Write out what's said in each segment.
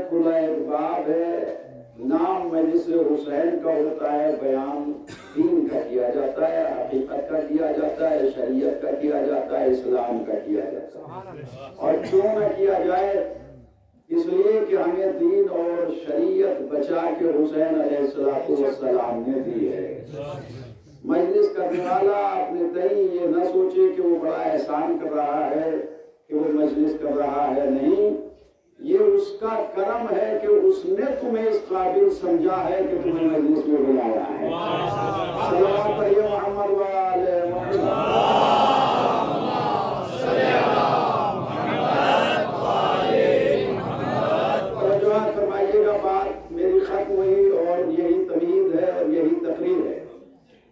کھلا ایک باب ہے، نام مجلس حسین کا ہوتا ہے، بیان دین کا کیا جاتا ہے، حقیقت کا کیا جاتا ہے، شریعت کا کیا جاتا ہے، اسلام کا کیا جاتا ہے۔ اور کیوں نہ کیا جائے؟ اس لیے کہ ہمیں دین اور شریعت بچا کے حسین علیہ السلام نے دی ہے۔ مجلس کرنے والا اپنے تئیں یہ نہ سوچے کہ وہ بڑا احسان کر رہا ہے، کہ وہ مجلس کر رہا ہے، نہیں، یہ اس کا کرم ہے کہ اس نے تمہیں اس قابل سمجھا ہے کہ تمہیں مجلس میں بلایا ہے۔ صلوات پڑھیے محمد وآلہ محمد۔ توجہ فرمائیے گا، بات میری ختم ہوئی اور یہی تمہید ہے اور یہی تقریر ہے۔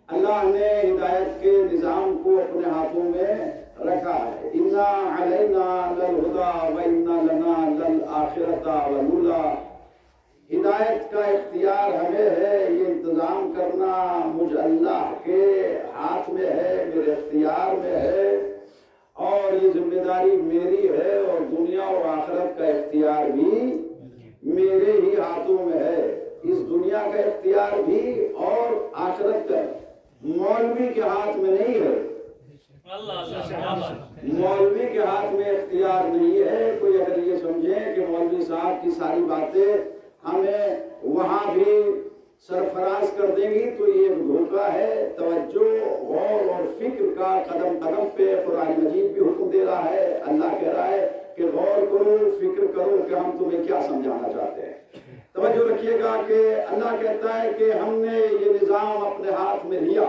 اللہ نے ہدایت کے نظام کو اپنے ہاتھوں میں رکھا ہے۔ اِنَّا عَلَيْنَا لَلْهُدَىٰ وَإِنَّا لَنَا لَلْآخِرَةَ وَالْأُولَىٰ۔ ہدایت کا اختیار ہمیں ہے، یہ انتظام کرنا مجھ اللہ کے ہاتھ میں ہے، میرے اختیار میں ہے، اور یہ ذمہ داری میری ہے، اور دنیا اور آخرت کا اختیار بھی میرے ہی ہاتھوں میں ہے۔ اس دنیا کا اختیار بھی اور آخرت کا مولوی کے ہاتھ میں نہیں ہے، مولوی کے ہاتھ میں اختیار نہیں ہے۔ کوئی اگر یہ سمجھے کہ مولوی صاحب کی ساری باتیں ہمیں وہاں بھی سرفراز کر دیں گی تو یہ ایک دھوکہ ہے۔ توجہ، غور اور فکر کا قدم قدم پہ قرآن مجید بھی حکم دے رہا ہے۔ اللہ کہہ رہا ہے کہ غور کرو، فکر کرو کہ ہم تمہیں کیا سمجھانا چاہتے ہیں۔ توجہ رکھیے گا کہ اللہ کہتا ہے کہ ہم نے یہ نظام اپنے ہاتھ میں لیا۔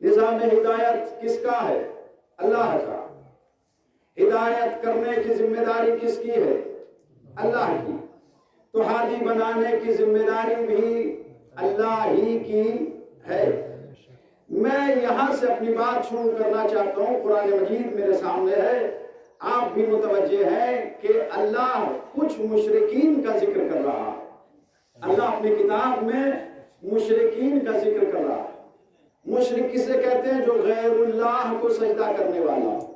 نظام ہدایت کس کا ہے؟ اللہ کا۔ ہدایت کرنے کی ذمہ داری کس کی ہے؟ اللہ کی۔ تو ہادی بنانے کی ذمہ داری بھی اللہ ہی کی ہے۔ میں یہاں سے اپنی بات شروع کرنا چاہتا ہوں۔ قرآن مجید میرے سامنے ہے، آپ بھی متوجہ ہیں کہ اللہ کچھ مشرکین کا ذکر کر رہا ہے۔ اللہ اپنی کتاب میں مشرکین کا ذکر کر رہا ہے۔ مشرک کسے کہتے ہیں؟ جو غیر اللہ کو سجدہ کرنے والا ہو،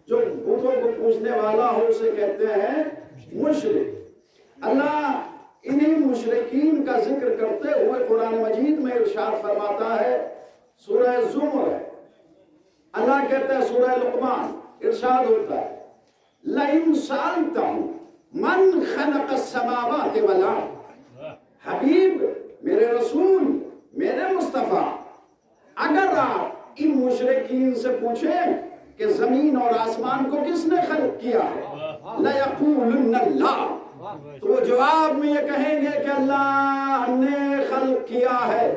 جو بتوں کو پوجنے والا ہو، اسے کہتے ہیں مشرک۔ اللہ انہی مشرکین کا ذکر کرتے ہوئے قرآن مجید میں ارشاد فرماتا ہے، سورہ زمر ہے، اللہ کہتا ہے سورہ لقمان، ارشاد ہوتا ہے لَإِن سَأَلْتَهُمْ مَنْ خَلَقَ السَّمَاوَاتِ وَالْأَرْضَ۔ حبیب، میرے رسول، میرے مصطفیٰ، اگر آپ ان مشرکین سے پوچھیں کہ زمین اور آسمان کو کس نے خلق کیا ہے، لَيَقُولُنَّ اللَّهُ، تو وہ جواب میں یہ کہیں گے کہ اللہ نے خلق کیا ہے۔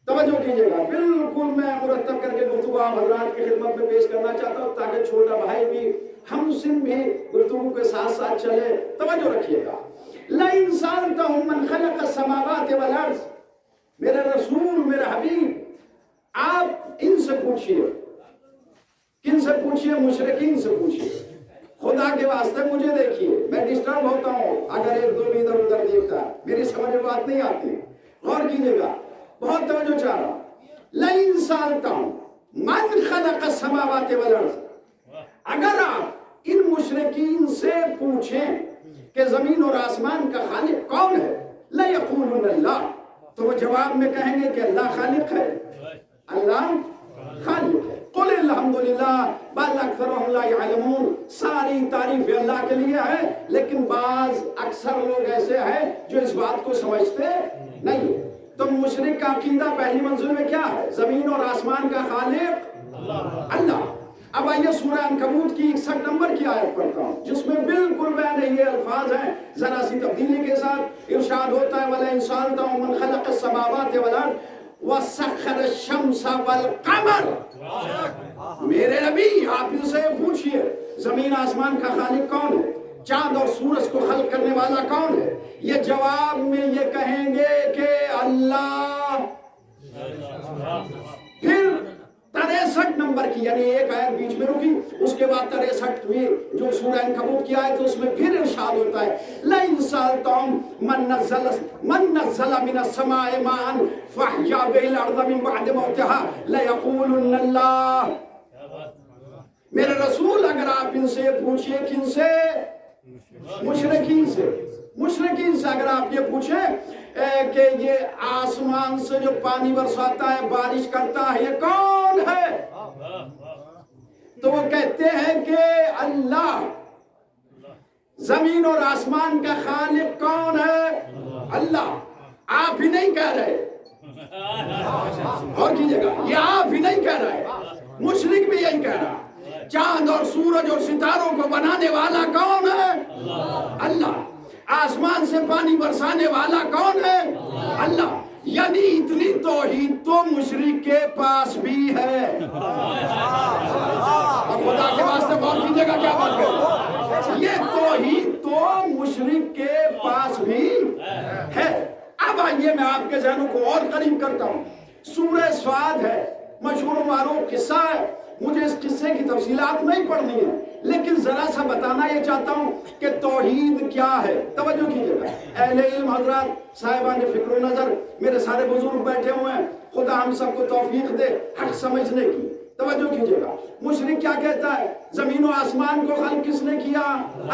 توجہ کیجئے گا، بالکل میں مرتب کر کے گفتگو آپ حضرات کی خدمت میں پیش کرنا چاہتا ہوں تاکہ چھوٹا بھائی بھی ہم سن بھی گفتگو کے ساتھ ساتھ چلے۔ توجہ رکھیے گا، لَإِن سَأَلْتَهُمْ مَنْ خَلَقَ السَّمَاوَاتِ وَالْأَرْضَ، میرے رسول، میرے حبیب، آپ ان سے پوچھئے۔ کن سے پوچھئے؟ مشرکین سے پوچھئے۔ خدا کے واسطے مجھے دیکھیے، میں ڈسٹرب ہوتا ہوں اگر ایک دو بھی ادھر ادھر دیکھتا ہے، میری سمجھ میں بات نہیں آتی۔ غور کیجئے گا، بہت توجہ چاہ رہا ہوں۔ لَإِن سَأَلْتَهُمْ مَنْ خَلَقَ السَّمَاوَاتِ وَالْأَرْضَ، اگر آپ ان مشرکین سے پوچھیں کہ زمین اور آسمان کا خالق کون ہے، لَيَقُولُنَّ اللَّهُ، تو وہ جواب میں کہیں گے کہ اللہ خالق ہے، اللہ خالق ہے۔ قُلِ الْحَمْدُلِلَّهِ بَلْ أَكْثَرُهُمْ لَا يَعْلَمُونَ، ساری تعریف اللہ کے لیے ہے، لیکن بعض اکثر لوگ ایسے ہیں جو اس بات کو سمجھتے نہیں ہیں۔ تو مشرک کا عقیدہ پہلی منزل میں کیا ہے؟ زمین اور آسمان کا خالق اللہ۔ اب آئیے سورہ عنکبوت کی 61 نمبر کی آیت پڑھتا ہوں جس میں بالکل بیان یہ الفاظ ہیں، ذرا سی تبدیلی کے ساتھ ارشاد ہوتا ہے وَلَئِن سَأَلْتَهُمْ مَنْ خَلَقَ السَّمَاوَاتِ وَالْأَرْضَ وَسَخَّرَ الشَّمْسَ وَالْقَمَرَ، میرے نبی آپ ان سے پوچھئے زمین آسمان کا خالق کون ہے، چاند اور سورج کو خلق کرنے والا کون ہے؟ یہ جواب میں یہ کہیں گے کہ اللہ۔ پھر 63 نمبر کی، یعنی ایک آیت بیچ میں رکی، اس کے بعد 63ویں جو سورہ عنکبوت کی آیت اس میں پھر ارشاد ہوتا ہے لَإِن سَأَلْتَهُمْ مَن نَزَّلَ مِنَ السَّمَاءِ مَاءً فَأَحْيَا بِهِ الْأَرْضَ مِن بَعْدِ مَوْتِهَا لَيَقُولُنَّ اللَّهُ۔ میرے رسول اگر آپ ان سے پوچھئے، کن سے؟ مشرکین سے اگر آپ یہ پوچھیں کہ یہ آسمان سے جو پانی برساتا ہے، بارش کرتا ہے، یہ کون ہے، تو وہ کہتے ہیں کہ اللہ۔ زمین اور آسمان کا خالق کون ہے؟ اللہ۔ آپ ہی نہیں کہہ رہے، اور کیجئے گا، یہ آپ ہی نہیں کہہ رہے، مشرک بھی یہی کہہ رہا۔ چاند اور سورج اور ستاروں کو بنانے والا کون ہے؟ اللہ۔ آسمان سے پانی برسانے والا کون ہے؟ اللہ۔ یعنی اتنی توحید تو مشرک کے پاس بھی ہے۔ اور خدا کے واسطے غور کیجئے گا کیا بات ہے، یہ توحید تو مشرک کے پاس بھی ہے۔ اب آئیے میں آپ کے ذہنوں کو اور قریب کرتا ہوں۔ سورہ صاد ہے، مشہور و معروف قصہ ہے، مجھے اس قصے کی تفصیلات نہیں پڑھنی ہے، لیکن ذرا سا بتانا یہ چاہتا ہوں کہ توحید کیا ہے۔ توجہ کیجئے گا اہل علم حضرات، صاحبان فکر و نظر، میرے سارے بزرگ بیٹھے ہوئے ہیں، خدا ہم سب کو توفیق دے حق سمجھنے کی۔ توجہ کیجئے گا، مشرک کیا کہتا ہے؟ زمین و آسمان کو خلق کس نے کیا؟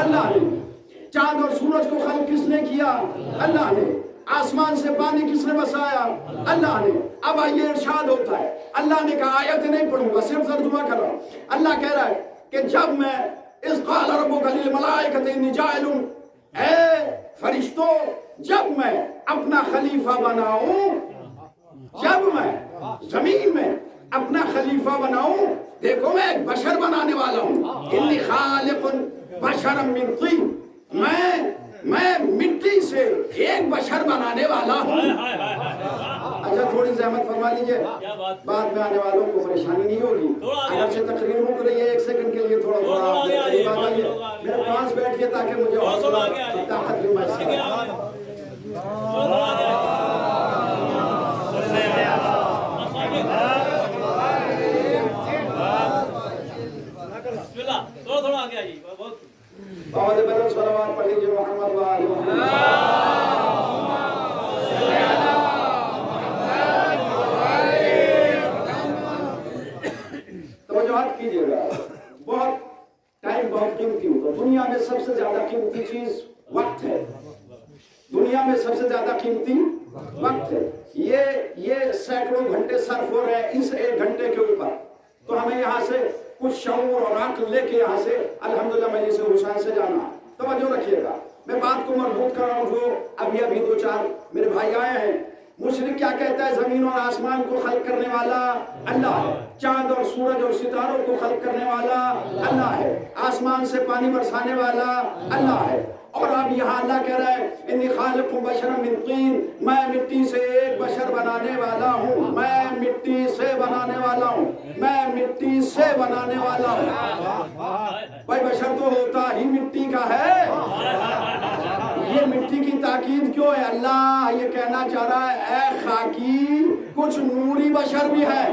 اللہ نے۔ چاند اور سورج کو خلق کس نے کیا؟ اللہ نے۔ آسمان سے پانی کس نے بسایا؟ اللہ نے۔ اب آئیے ارشاد ہوتا ہے، اللہ نے کہا، آیت نہیں پڑھوں گا، صرف ترجمہ کر رہا ہوں۔ اللہ کہہ رہا ہے کہ جب میں اذ قال ربک للملائکۃ انی جاعل، اے فرشتوں، جب میں اپنا خلیفہ بناؤں، جب میں زمین میں اپنا خلیفہ بناؤں، دیکھو میں ایک بشر بنانے والا ہوں، انی خالق بشرا من طین، میں مٹی سے ایک بشر بنانے والا ہوں۔ اچھا تھوڑی زحمت فرما لیجئے، بعد میں آنے والوں کو پریشانی نہیں ہوگی، اگر سے تقریر ہو رہی ہے، ایک سیکنڈ کے لیے تھوڑا قریب آ جائیے، میرے پاس بیٹھیے تاکہ مجھے حوصلہ طاقت بھی محسوس ہو۔ بہت بڑے صلوات پڑھ لیجئے محمد و آل محمد۔ توجہات کیجئے گا، بہت ٹائم بہت قیمتی ہوگا۔ دنیا میں سب سے زیادہ قیمتی چیز وقت ہے، دنیا میں سب سے زیادہ قیمتی وقت ہے۔ یہ سینکڑوں گھنٹے صرف ہو رہے ہیں اس ایک گھنٹے کے اوپر، تو ہمیں یہاں سے کچھ شعور اور عقل لے کے یہاں سے الحمدللہ مجلس حسین سے جانا۔ توجہ رکھیے گا، میں بات کو مربوط کر رہا ہوں جو ابھی دو چار میرے بھائی آئے ہیں۔ مشرک کیا کہتا ہے؟ زمین اور آسمان کو خلق کرنے والا اللہ ہے، چاند اور سورج اور ستاروں کو خلق کرنے والا اللہ ہے، آسمان سے پانی برسانے والا اللہ ہے۔ اور اب یہاں اللہ کہہ رہا ہے انی خالق بشرا من طین، میں مٹی سے ایک بشر بنانے والا ہوں، میں مٹی سے بنانے والا ہوں، میں مٹی سے بنانے والا ہوں۔ بھائی بشر تو ہوتا ہی مٹی کا ہے، یہ مٹی کی تاکید کیوں ہے؟ اللہ یہ کہنا چاہ رہا ہے اے خاکی کچھ نوری بشر بھی ہے،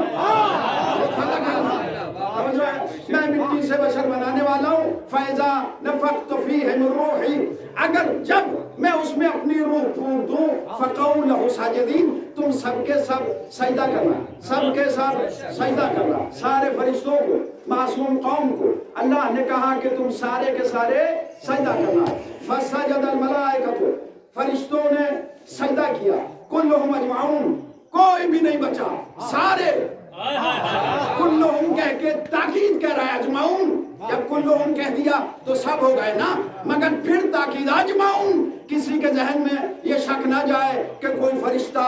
میں مٹی سے بشر بنانے والا ہوں۔ فَإِذَا نَفَخْتُ فِيهِ مِن رُوحِي، اگر جب میں اس میں اپنی روح پھونک دوں، فَقَعُوا لَهُ سَاجِدِينَ، تم سب کے سب سجدہ کرنا، سب کے سب سجدہ کرنا، سارے فرشتوں کو، معصوم قوم کو اللہ نے کہا کہ تم سارے کے سارے سجدہ کرنا۔ فَسَجَدَ الْمَلَائِكَةُ، فرشتوں نے سجدہ کیا، كُلُّهُمْ أَجْمَعُونَ، کوئی بھی نہیں بچا، سارے۔ کلہم کہہ کے تاکید کہہ رہا ہے اجمعون، جب کلہم کہہ دیا تو سب ہو گئے نا، مگر پھر تاکید اجمعون، کسی کے ذہن میں یہ شک نہ جائے کہ کوئی فرشتہ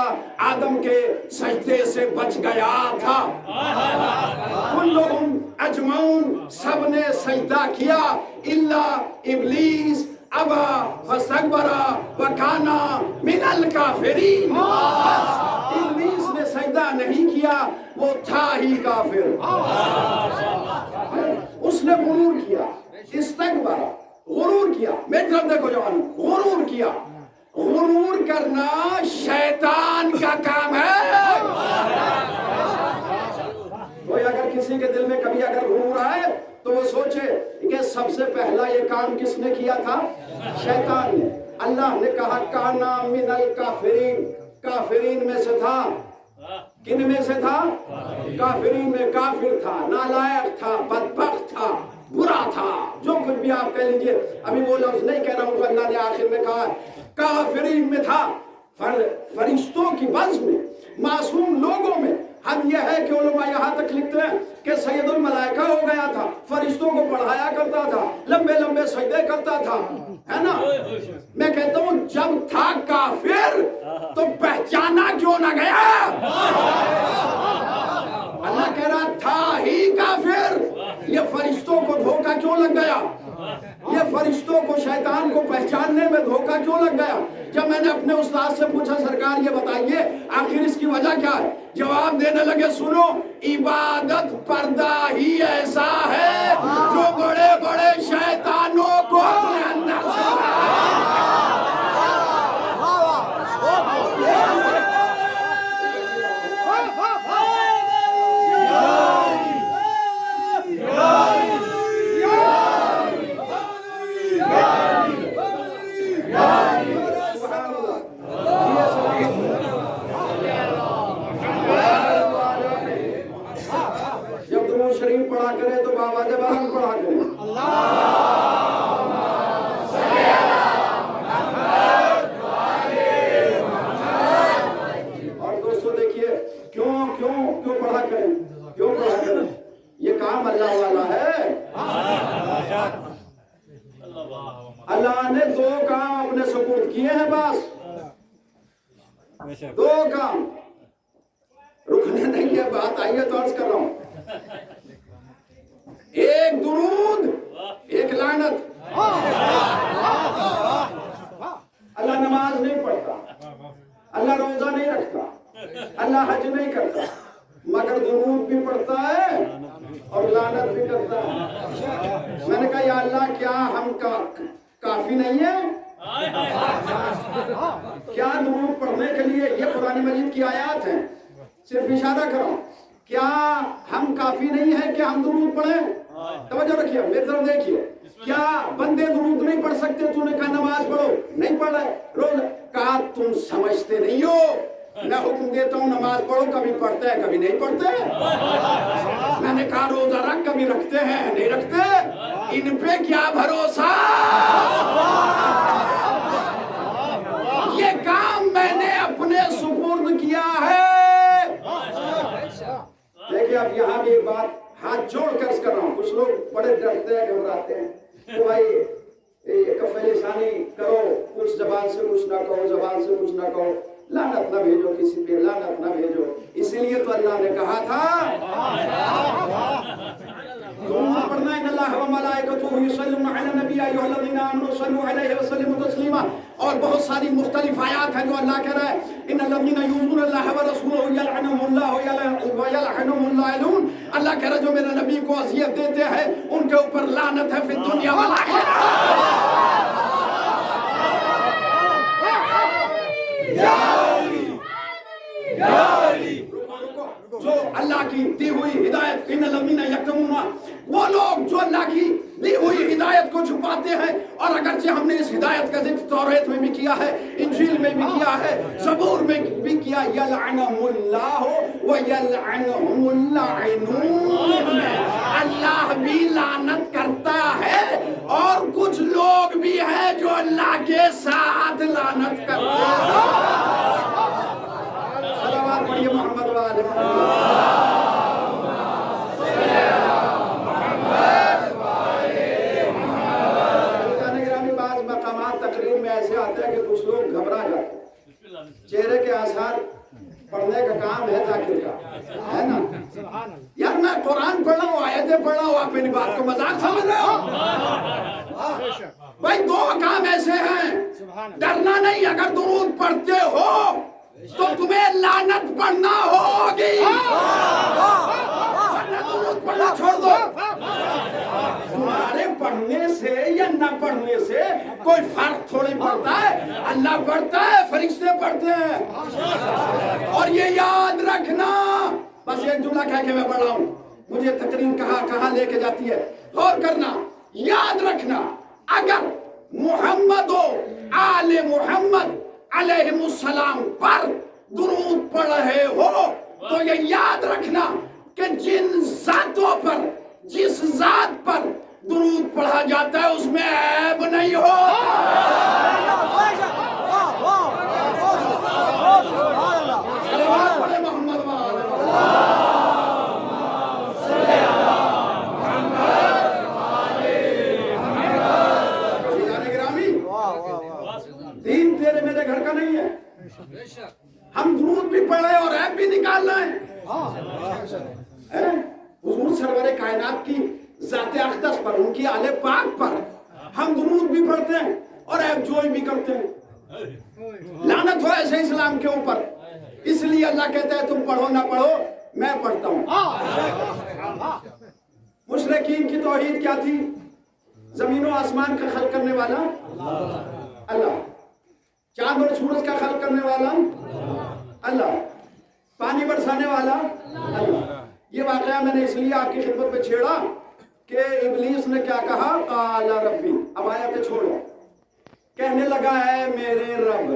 آدم کے سجدے سے بچ گیا تھا۔ کلہم اجمعون، سب نے سجدہ کیا الا ابلیس ابا فاستکبر وکان من الکافرین، ابلیس نے سجدہ نہیں کیا، وہ تھا ہی کافر، اس نے غرور کیا، استکبر، غرور کیا۔ میری طرف دیکھو جوانو، غرور کیا۔ غرور کرنا شیطان کا کام ہے۔ کوئی اگر کسی کے دل میں کبھی اگر غرور آئے تو وہ سوچے کہ سب سے پہلا یہ کام کس نے کیا تھا؟ شیطان نے۔ اللہ نے کہا کانا من الکافرین، کافرین میں سے تھا۔ کن میں سے تھا؟ کافرین میں کافر تھا، نالائق تھا، بدبخت تھا، برا تھا، جو کچھ بھی آپ کہہ لیجئے، ابھی وہ لفظ نہیں کہہ رہا ہوں تو اللہ نے آخر میں کہا کافرین میں تھا، فرشتوں کی بزم میں، معصوم لوگوں میں۔ ہم یہ ہے کہ علماء یہاں تک لکھتے ہیں کہ سید الملائکہ ہو گیا تھا، فرشتوں کو پڑھایا کرتا تھا، لمبے لمبے سجدے کرتا تھا، ہے نا؟ میں کہتا ہوں جب تھا کافر تو پہچانا کیوں نہ گیا؟ اللہ کہہ رہا تھا ہی کافر، یہ فرشتوں کو دھوکہ کیوں لگ گیا؟ یہ فرشتوں کو، شیطان کو پہچاننے میں دھوکہ کیوں لگ گیا؟ جب میں نے اپنے استاد سے پوچھا سرکار یہ بتائیے آخر اس کی وجہ کیا ہے؟ جواب دینے لگے سنو، عبادت پردہ ہی ایسا ہے جو بڑے بڑے شیطانوں کو اپنے اندر سے شریف پڑھا کرے تو بابا جب آرام پڑھا کرے اور دوستو دیکھیے کیوں پڑھا کریں؟ یہ کام اللہ والا ہے۔ اللہ نے دو کام اپنے سپورٹ کیے ہیں، بس دو کام، رکنے نہیں ہے بات، آئیے تو عرض کر رہا ہوں، ایک درود ایک لعنت۔ اللہ نماز نہیں پڑھتا، اللہ روزہ نہیں رکھتا، اللہ حج نہیں کرتا، مگر درود بھی پڑھتا ہے اور لعنت بھی کرتا ہے۔ میں نے کہا یا اللہ کیا ہم کافی نہیں ہے؟ کیا درود پڑھنے کے لیے یہ قرآن مجید کی آیات ہیں، صرف اشارہ کرو، کیا ہم کافی نہیں ہیں کہ ہم درود پڑھیں؟ توجہ رکھیے، میری طرف دیکھیے، کیا بندے درود نہیں پڑھ سکتے؟ تو نے کہا نماز پڑھو، نہیں پڑھ رہے، روز کہا تم سمجھتے نہیں ہو، میں حکم دیتا ہوں نماز پڑھو، کبھی پڑھتے ہیں کبھی نہیں پڑھتے۔ میں نے کہا روزہ رکھ، کبھی رکھتے ہیں نہیں رکھتے، ان پہ کیا بھروسہ؟ یہ کام میں نے اپنے سپرد کیا ہے۔ دیکھیں اب یہاں بھی ایک بات ہاتھ جوڑ کر کر رہا ہوں، کچھ لوگ بڑے ڈرتے ہیں، گھبراتے ہیں کہ بھائی کف لسانی کرو، کچھ زبان سے کچھ نہ کہو، زبان سے کچھ نہ کہو، لعنت نہ بھیجو کسی پہ، لعنت نہ بھیجو۔ اسی لیے تو اللہ نے کہا تھا تم پڑھنا ان اللہ و ملائکتہ یصلون علی النبی ایھا الذین آمنوا صلوا علیہ وسلموا تسلیما، اور بہت ساری مختلف آیات ہیں جو اللہ کہہ رہا ہے ان الذین یؤذون اللہ ورسولہ یلعنهم اللہ ویلعنهم اللاعنون، اللہ کہہ رہا ہے جو میرے نبی کو اذیت دیتے ہیں ان کے اوپر لعنت ہے فی الدنیا والآخرہ۔ جو اللہ کی دی ہوئی ہدایت، ان الذین یکتمون، وہ لوگ جو اللہ کی دی ہوئی ہدایت کو چھپاتے ہیں، اور اگرچہ ہم نے اس ہدایت کا ذکر توریت میں بھی کیا ہے، انجیل میں بھی کیا ہے، زبور میں بھی کیا، یلعنہم اللہ ویلعنہم اللاعنون، اللہ بھی لعنت کرتا ہے اور کچھ لوگ بھی ہیں جو اللہ کے ساتھ لعنت کرتے ہیں۔ صلوات پڑھیے محمد والے تقریر میں ایسے آتا ہے کہ کچھ لوگ گھبرا جاتے ہیں، چہرے کے آثار پڑھنے کا کام ہے ذاکر کا، ہے نا؟ یار میں قرآن پڑھ رہا ہوں، آیتیں پڑھ رہا ہوں، آپ میری بات کو مذاق سمجھ رہے ہو؟ بھائی دو کام ایسے ہیں، ڈرنا نہیں، اگر درود پڑھتے ہو تو تمہیں لعنت پڑھنا ہوگی، درود پڑھنا چھوڑ دو۔ تمہارے پڑھنے سے یا نہ پڑھنے سے کوئی فرق تھوڑی پڑتا ہے، اللہ پڑھتا ہے، فرشتے پڑھتے ہیں۔ اور یہ یاد رکھنا، بس ایک جملہ کہہ کے میں پڑھ رہا ہوں، مجھے تقریر کہاں لے کے جاتی ہے، غور کرنا، یاد رکھنا، اگر محمد و آل محمد علیہ السلام پر درود پڑھ رہے ہو تو یہ یاد رکھنا کہ جن ذاتوں پر، جس ذات پر درود پڑھا جاتا ہے اس میں عیب نہیں ہوتا. محمد دین تیرے میرے گھر کا نہیں ہے. ہم درود بھی پڑھ رہے اور عیب بھی نکال رہے ہیں. حضور سرور کائنات کی ذات اقدس پر، ان کی آل پاک پر ہم درود بھی پڑھتے ہیں اور عیب جوئی بھی کرتے ہیں. لعنت ہو ایسے اسلام کے اوپر. اس لیے اللہ کہتا ہے تم پڑھو نہ پڑھو میں پڑھتا ہوں. مشرکین کی توحید کیا تھی؟ زمین و آسمان کا خلق کرنے والا اللہ، چاند اور سورج کا خلق کرنے والا اللہ، پانی برسانے والا اللہ. یہ واقعہ میں نے اس لیے آپ کی خدمت میں چھیڑا کہ ابلیس نے کیا کہا؟ قال ربی. اب آیت چھوڑو. کہنے لگا اے میرے رب،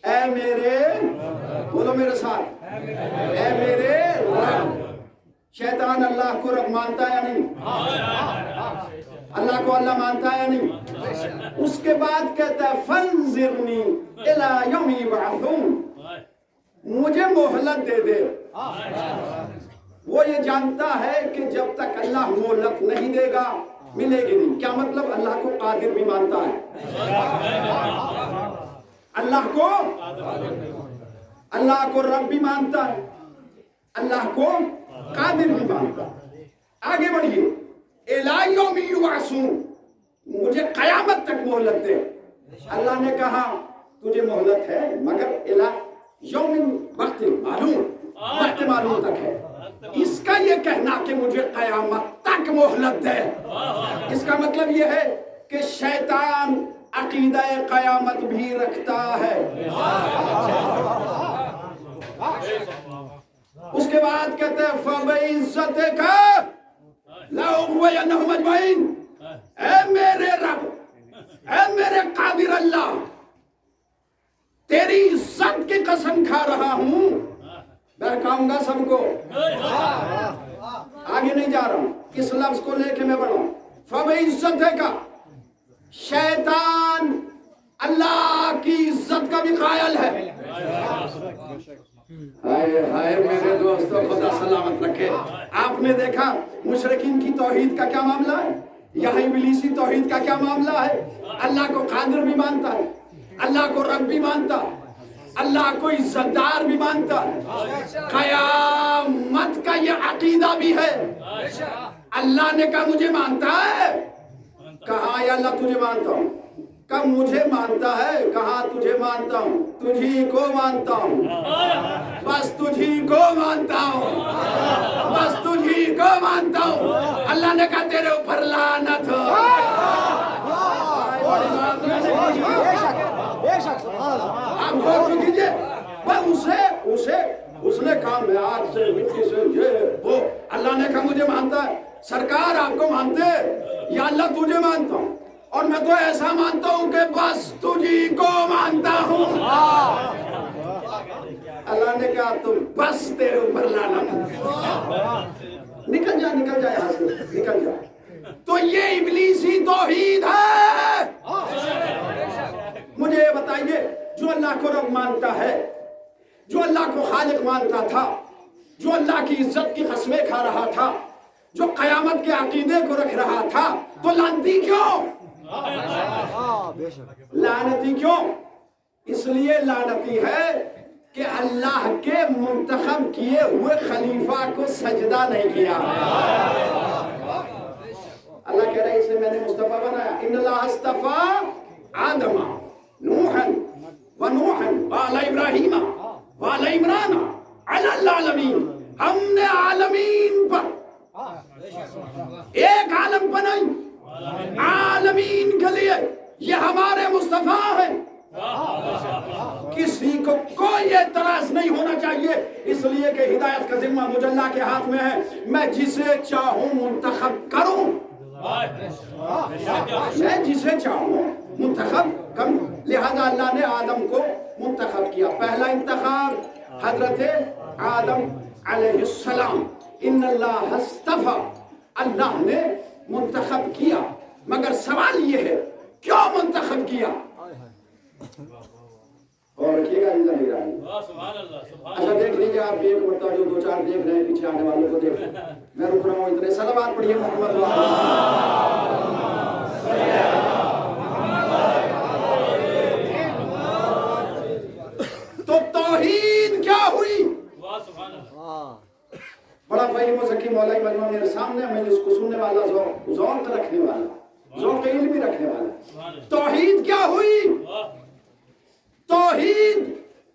اے میرے، بولو میرے ساتھ، اے میرے رب. شیطان اللہ کو رب مانتا ہے یا نہیں؟ اللہ کو اللہ مانتا ہے یا نہیں؟ اس کے بعد کہتا ہے فانظرنی الی یوم یبعثون، مجھے مہلت دے دے. وہ یہ جانتا ہے کہ جب تک اللہ مہلت نہیں دے گا ملے گی نہیں. کیا مطلب؟ اللہ کو قادر بھی مانتا ہے، اللہ کو رب بھی مانتا ہے، اللہ کو قادر بھی مانتا ہے. آگے بڑھیے. الی یوم یبعثون، مجھے قیامت تک مہلت دے. اللہ نے کہا تجھے مہلت ہے مگر الی یوم، وقت معلوم، وقت معلوم تک ہے. اس کا یہ کہنا کہ مجھے قیامت تک مہلت دے، اس کا مطلب یہ ہے کہ شیطان عقیدہ قیامت بھی رکھتا ہے. اس کے بعد کہتے ہیں فَبِعِزَّتِكَ لَأُغْوِيَنَّهُمْ أَجْمَعِينَ. اے میرے رب، اے میرے قادر اللہ، تیری عزت کی قسم کھا رہا ہوں بہکاؤں گا سب کو. آگے نہیں جا رہا ہوں، اس لفظ کو لے کے میں بڑھوں. فَبِعِزَّتِكَ، شیطان اللہ کی عزت کا بھی قائل ہے. ہائے ہائے میرے دوستو، خدا سلامت رکھے. آپ نے دیکھا مشرکین کی توحید کا کیا معاملہ ہے، یہاں ابلیسی توحید کا کیا معاملہ ہے. اللہ کو قادر بھی مانتا ہے، اللہ کو رب بھی مانتا ہے، اللہ کو عزت دار بھی مانتا ہے. قیامت کا یہ عقیدہ بھی ہے. اللہ نے کہا مجھے مانتا ہے. کہا یا اللہ تجھے مانتا ہوں. کہا مجھے مانتا ہے. کہا تجھے مانتا ہوں، تجھی کو مانتا ہوں، بس تجھی کو مانتا ہوں، بس تجھی کو مانتا ہوں. اللہ نے کہا تیرے اوپر لعنت ہو. آپ غور تو کیجئے. اس نے کہا میں آج سے مٹی سے یہ وہ. اللہ نے کہا مجھے مانتا ہے. سرکار آپ کو مانتے یا اللہ تجھے مانتا ہوں، اور میں تو ایسا مانتا ہوں کہ بس تجھی کو مانتا ہوں. اللہ نے کہا تم بس تیرے اوپر لعنت. نکل جا یہاں سے، نکل جا. تو یہ ابلیسی توحید ہے. مجھے یہ بتائیے، جو اللہ کو رب مانتا ہے، جو اللہ کو خالق مانتا تھا، جو اللہ کی عزت کی قسمیں کھا رہا تھا، جو قیامت کے عقیدے کو رکھ رہا تھا، تو لعنتی کیوں؟ لعنتی کیوں؟ اس لیے لعنتی ہے کہ اللہ کے منتخب کیے ہوئے خلیفہ کو سجدہ نہیں کیا. اللہ کہہ رہا ہے اسے میں نے مصطفیٰ بنایا. ان اللہ اصطفیٰ آدم نوحا ونوحا وآل ابراہیم وآل عمران علی العالمین. ہم نے عالمین پر، ایک عالم پر نہیں، عالمین کے لیے یہ ہمارے مصطفیٰ ہیں. کسی کو کوئی اعتراض نہیں ہونا چاہیے، اس لیے کہ ہدایت کا ذمہ مجھ اللہ کے ہاتھ میں ہے. میں جسے چاہوں منتخب کروں، میں جسے چاہوں منتخب کروں. لہذا اللہ نے آدم کو منتخب کیا. پہلا انتخاب حضرت آدم علیہ السلام. ان اللہ اصطفیٰ، اللہ نے منتخب کیا، مگر سوال یہ ہے کیوں منتخب کیا؟ اور رکھیے گا اچھا دیکھ لیجیے آپ بھی ایک مرتبہ جو دو چار دیکھ رہے ہیں پیچھے آنے والوں کو دیکھ رہے ہیں، میں رک رہا ہوں اتنے صلوات پڑھیے محمد تو توحید کیا ہوئی؟ بڑا فہیم و ذکی مولائی مجمع میرے سامنے، میں جس کو سننے والا ذوق رکھنے والا، ذوق علمی رکھنے والا، توحید کیا ہوئی؟ توحید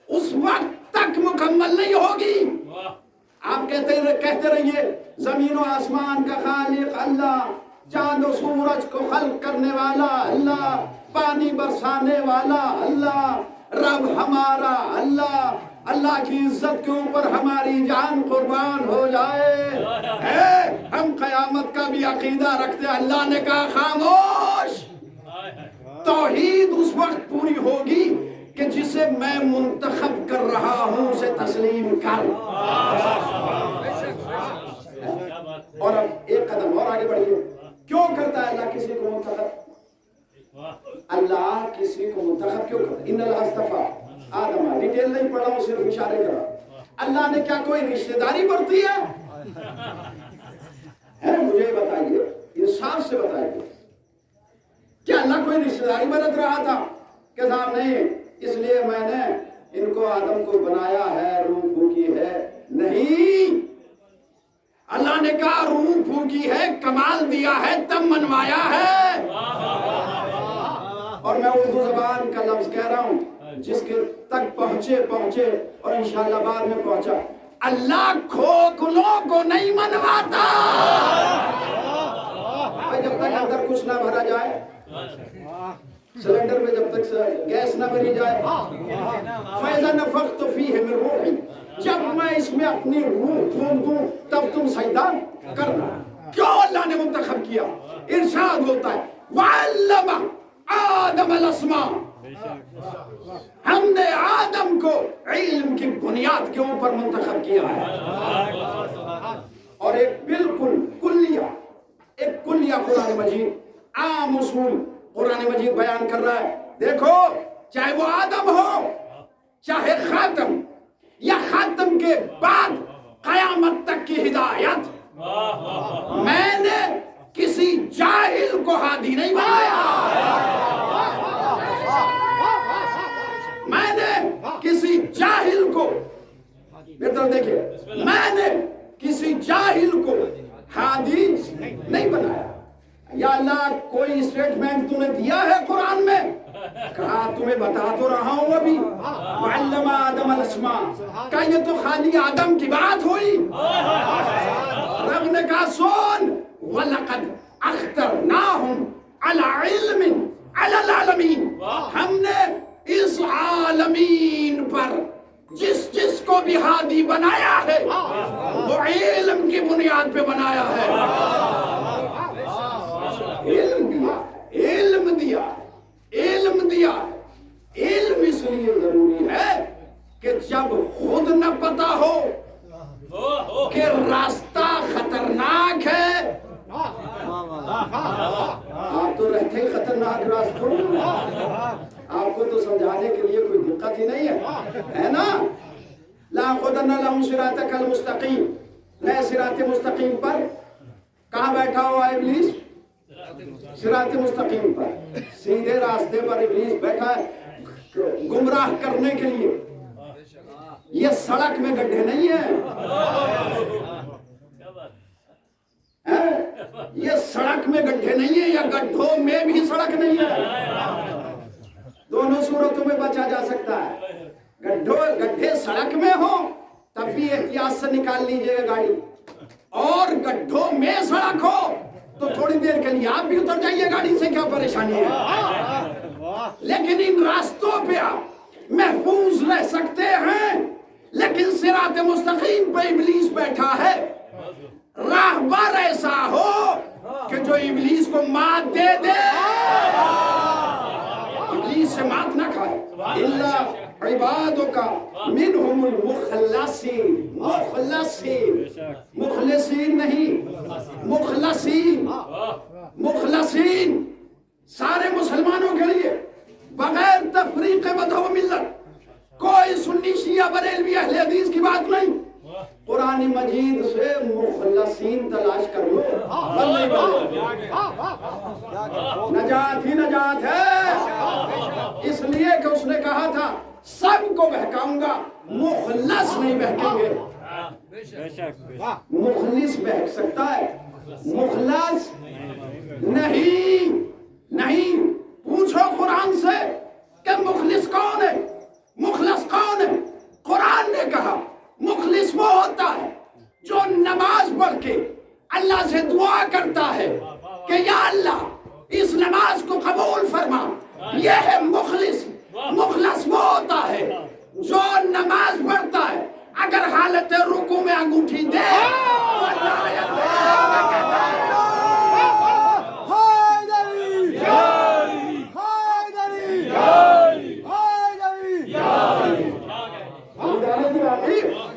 اس وقت تک مکمل نہیں ہوگی، آپ کہتے رہیے زمین و آسمان کا خالق اللہ، چاند و سورج کو خلق کرنے والا اللہ، پانی برسانے والا اللہ، رب ہمارا اللہ، اللہ کی عزت کے اوپر ہماری جان قربان ہو جائے، ہم قیامت کا بھی عقیدہ رکھتے ہیں۔ اللہ نے کہا خاموش، توحید اس وقت پوری ہوگی کہ جسے میں منتخب کر رہا ہوں اسے تسلیم کر۔ اور اب ایک قدم اور آگے بڑھیے، کیوں کرتا ہے اللہ کسی کو منتخب؟ اللہ کسی کو منتخب کیوں کرتا ہے؟ ان اللہ اصطفیٰ آدم، ڈیٹیل نہیں پڑھا ہوں، صرف اشارے کر رہا۔ اللہ نے کیا کوئی رشتہ داری برتی ہے؟ مجھے بتائیے، انصاف سے بتائیے، کیا اللہ کوئی رشتہ داری برت رہا تھا کہ صاحب نہیں اس لیے میں نے ان کو آدم کو بنایا ہے، روح پھونکی ہے؟ نہیں، اللہ نے کہا روح پھونکی ہے، کمال دیا ہے، تب منوایا ہے۔ اور میں اردو زبان کا لفظ کہہ رہا ہوں، جس کے تک پہنچے اور انشاءاللہ بعد میں پہنچا، اللہ کھوکھلوں کو نہیں منواتا۔ جب تک اندر کچھ نہ بھرا جائے، سلنڈر میں جب تک گیس نہ بھری جائے، فَإِذَا نَفَخْتُ فِيهِ مِن رُوحِي، جب میں اس میں اپنی روح پھونک دوں تب تم سجدہ کرنا۔ کیوں اللہ نے منتخب کیا؟ ارشاد ہوتا ہے وَعَلَّمَ آدَمَ الْأَسْمَاءَ، ہم نے آدم کو علم کی بنیاد کے اوپر منتخب کیا ہے۔ اور ایک بالکل کلیہ قرآن مجید، عام اصول قرآن مجید بیان کر رہا ہے۔ دیکھو، چاہے وہ آدم ہو، چاہے خاتم، یا خاتم کے بعد قیامت تک کی ہدایت، میں نے کسی جاہل کو ہادی نہیں بنایا، میں نے کسی جاہل کو، بہتر دیکھیں، میں نے کسی جاہل کو ہادی نہیں بنایا۔ یا اللہ کوئی اسٹیٹمنٹ تم نے دیا ہے قرآن میں؟ کہا تمہیں بتا تو رہا ہوں ابھی، وَعَلَّمَ آدَمَ الْأَسْمَاءَ، کہا یہ تو خالی آدم کی بات ہوئی۔ رب نے کہا سن، وَلَقَدْ أَخْتَرْنَاهُمْ عَلَى عِلْمٍ عَلَى الْعَالَمِينَ، ہم نے اس عالمین پر جس کو بھی ہادی بنایا ہے وہ علم کی بنیاد پہ بنایا ہے۔ علم اس لیے ضروری ہے کہ جب خود نہ پتا ہو کہ راستہ خطرناک ہے، آپ تو رہتے ہی خطرناک راستوں، آپ کو تو سمجھانے کے لیے کوئی دقت ہی نہیں ہے نا؟ لَأَقْعُدَنَّ لَهُمْ صِرَاطَكَ الْمُسْتَقِيمَ، نئے صراط مستقیم پر کہاں بیٹھا ہوا ہے ابلیس؟ صراط مستقیم پر، سیدھے راستے پر ابلیس بیٹھا ہے گمراہ کرنے کے لیے۔ یہ سڑک میں گڈھے نہیں ہیں، یہ سڑک میں گڈھے نہیں ہیں، یا گڈھوں میں بھی سڑک نہیں ہے، دونوں صورتوں میں بچا جا سکتا ہے۔ گڈھے سڑک میں ہوں تب بھی احتیاط سے نکال لیجئے گا گاڑی، اور گڈھوں میں سڑک ہو تو تھوڑی دیر کے لیے آپ بھی اتر جائیے گاڑی سے، کیا پریشانی ہے؟ لیکن ان راستوں پہ آپ محفوظ رہ سکتے ہیں، لیکن صراط مستقیم پہ ابلیس بیٹھا ہے۔ راہبر ایسا ہو کہ جو ابلیس کو مات دے دے، ابلیس سے مات نہ کھائے۔ اللہ عبادک منہم المخلصین، مخلصین نہیں، مخلصین، سارے مسلمانوں کے لیے بغیر تفریق بدو ملت، کوئی سنی شیعہ بریلوی اہل حدیث کی بات نہیں، قرآن مجید سے مخلصین تلاش کر لو، نجات ہی نجات ہے۔ اس لیے کہ اس نے کہا تھا سب کو بہکاؤں گا، مخلص نہیں بہکیں گے۔ مخلص بہک سکتا ہے، مخلص نہیں۔ پوچھو قرآن سے کہ مخلص کون ہے، مخلص کون ہے؟ قرآن نے کہا مخلص وہ ہوتا ہے جو نماز پڑھ کے اللہ سے دعا کرتا ہے کہ یا اللہ اس نماز کو قبول فرما، یہ ہے مخلص۔ مخلص وہ ہوتا ہے جو نماز پڑھتا ہے اگر حالت رکوع میں انگوٹھی دے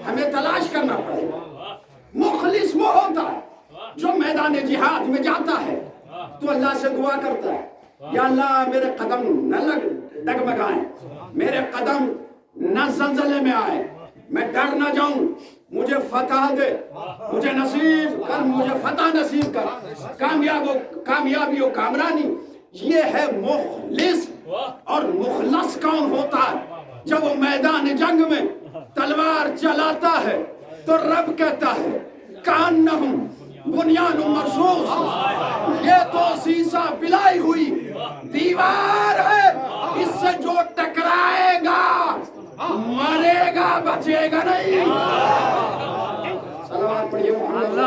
ہمیں تلاش کرنا پڑے گا۔ مخلص وہ ہوتا ہے جو میدان جہاد میں جاتا ہے تو اللہ سے دعا کرتا ہے یا اللہ میرے قدم نہ ڈگمگائیں، میرے قدم نہ زلزلے میں آئے، میں ڈر نہ جاؤں، مجھے فتح دے، مجھے نصیب کر، مجھے فتح نصیب کر، کامیابی و کامرانی۔ یہ ہے مخلص۔ اور مخلص کون ہوتا ہے؟ جب وہ میدان جنگ میں تلوار چلاتا ہے تو رب کہتا ہے کانہم بنیان مرصوص، یہ تو سیسا پلائی ہوئی دیوار ہے، اس سے جو ٹکرائے گا مرے گا، بچے گا نہیں۔ صلوات پڑھیے محمد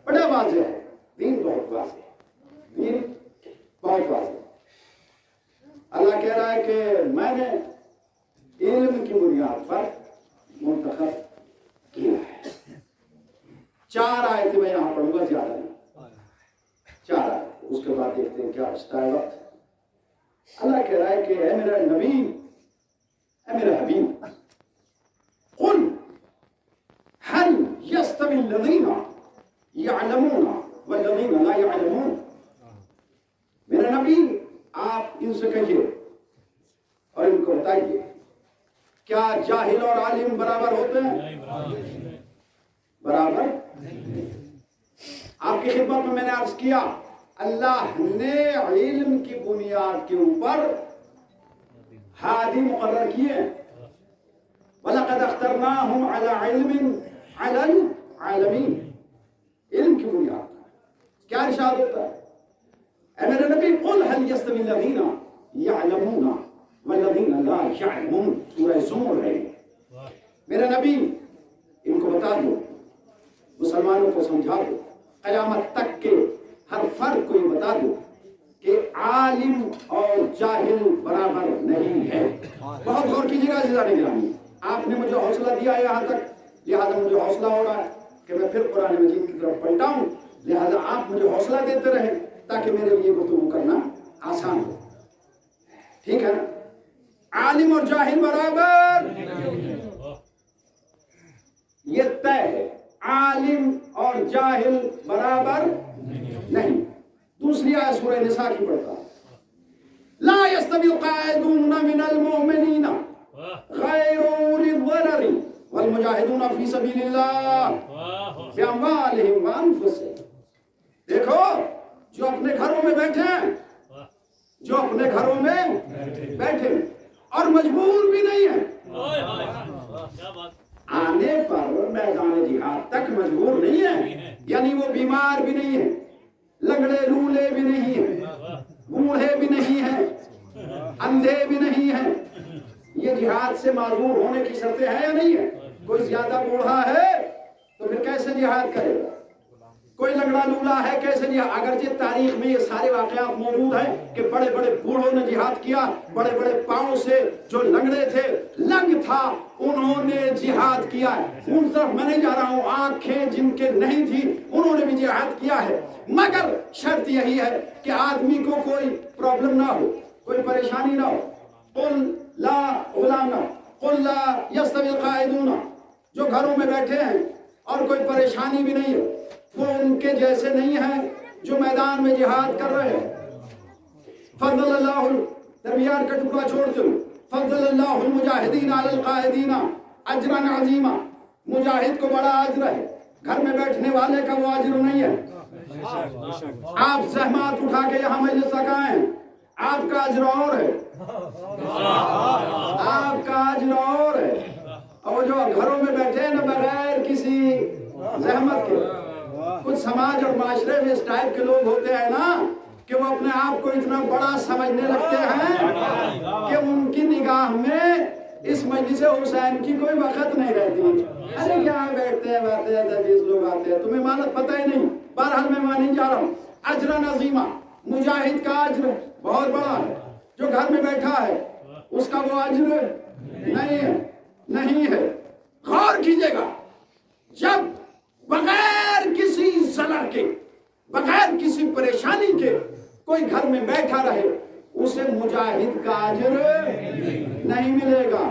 بڑا واضح ہے، دین بہت واضح ہے، دین بہت واضح ہے۔ اللہ کہہ رہا ہے کہ میں نے علم کی بنیاد پر منتخب کیا ہے۔ 4 آیتیں میں یہاں پڑھوں گا، زیادہ نہیں، 4 آیتیں، اس کے بعد دیکھتے ہیں کیا بچتا ہے وقت۔ اللہ کہہ رہا ہے کہ اے میرا نبی، اے میرا حبیب، قل هل يستوي الذين يعلمون والذين لا يعلمون۔ میرا نبی آپ ان سے کہیے اور ان کو بتائیے کیا جاہل اور عالم برابر ہوتے ہیں؟ برابر۔ آپ کی خدمت میں نے عرض کیا اللہ نے علم کی بنیاد کے اوپر ہادی مقرر کیے، وَلَقَدْ اخْتَرْنَاهُمْ عَلَى عِلْمٍ عَلَى الْعَالَمِينَ۔ علم کی بنیاد کیا ارشاد ہوتا ہے؟ اے میرے نبی قل هل يستوي الذين يعلمون والذين لا يعلمون، سورہ زمر ہے۔ میرے نبی ان کو بتا دو، مسلمانوں کو سمجھا دو، قیامت تک کے ہر فرد کو یہ بتا دو کہ عالم اور جاہل برابر نہیں ہے۔ بہت غور کیجیے گا عزیزان گرامی، آپ نے مجھے حوصلہ دیا یہاں تک، لہذا مجھے حوصلہ ہو رہا ہے کہ میں پھر قرآن مجید کی طرف پلٹاؤں، لہذا آپ مجھے حوصلہ دیتے رہیں تاکہ میرے لیے گفتگو کرنا آسان ہو۔ ٹھیک ہے نا؟ عالم اور جاہل برابر، یہ طے ہے، عالم اور جاہل برابر نہیں۔ دوسری آیت سورہ نساء کی پڑھتا ہے، لا يستوي القاعدون من المؤمنين غير أولي الضرر والمجاهدون في سبيل الله بأموالهم وأنفسهم۔ دیکھو جو اپنے گھروں میں بیٹھے ہیں، جو اپنے گھروں میں بیٹھے اور مجبور بھی نہیں ہیں، آنے پر میدان جہاد تک مجبور نہیں ہیں، یعنی وہ بیمار بھی نہیں ہیں، لنگڑے لولے بھی نہیں ہیں، بوڑھے بھی نہیں ہیں، اندھے بھی نہیں ہیں۔ یہ جہاد سے معذور ہونے کی شرطیں ہیں یا نہیں ہے؟ کوئی زیادہ بوڑھا ہے تو پھر کیسے جہاد کرے گا؟ کوئی لنگڑا لولا ہے کیسے جہاد؟ اگرچہ تاریخ میں یہ سارے واقعات موجود ہیں کہ بڑے بڑے بوڑھوں نے جہاد کیا، بڑے بڑے پاؤں سے جو لنگڑے تھے، لنگ تھا، انہوں نے جہاد کیا ہے۔ ان طرف میں نہیں جا رہا ہوں، آنکھیں جن کے نہیں تھی انہوں نے بھی جہاد کیا ہے، مگر شرط یہی ہے کہ آدمی کو کوئی پرابلم نہ ہو، کوئی پریشانی نہ ہو۔ قل لا غلام قل لا يستوي القاعدون جو گھروں میں بیٹھے ہیں اور کوئی پریشانی بھی نہیں ہے وہ ان کے جیسے نہیں ہیں جو میدان میں جہاد کر رہے ہیں۔ فضل اللہ، درمیان کا ٹکڑا چھوڑ دو، فضل اللہ المجاہدین علی القاعدین اجرا عظیما، مجاہد کو بڑا اجر ہے، گھر میں بیٹھنے والے کا وہ اجر نہیں ہے۔ آپ زحمات اٹھا کے یہاں مجلس لگائیں، آپ کا اجر اور ہے، آپ کا اجر اور ہے، اور جو گھروں میں بیٹھے ہیں نا بغیر کسی زحمت کے، کچھ سماج اور معاشرے میں اس ٹائپ کے لوگ ہوتے ہیں نا کہ وہ اپنے آپ کو اتنا بڑا سمجھنے لگتے ہیں کہ ان کی نگاہ میں اس مجلس حسین کی کوئی وقت نہیں رہتی۔ ارے کیا بیٹھتے ہیں باتیں ہیں، 20 لوگ آتے ہیں، تمہیں مانت پتہ ہی نہیں۔ بہرحال میں مانی جا رہا ہوں، اجرا عظیما، مجاہد کا اجر بہت بڑا ہے، جو گھر میں بیٹھا ہے اس کا وہ اجر نہیں ہے۔ غور کیجئے گا، جب بغیر کسی ضرر کے، بغیر کسی پریشانی کے کوئی گھر میں بیٹھا رہے اسے مجاہد کا اجر نہیں ملے گا،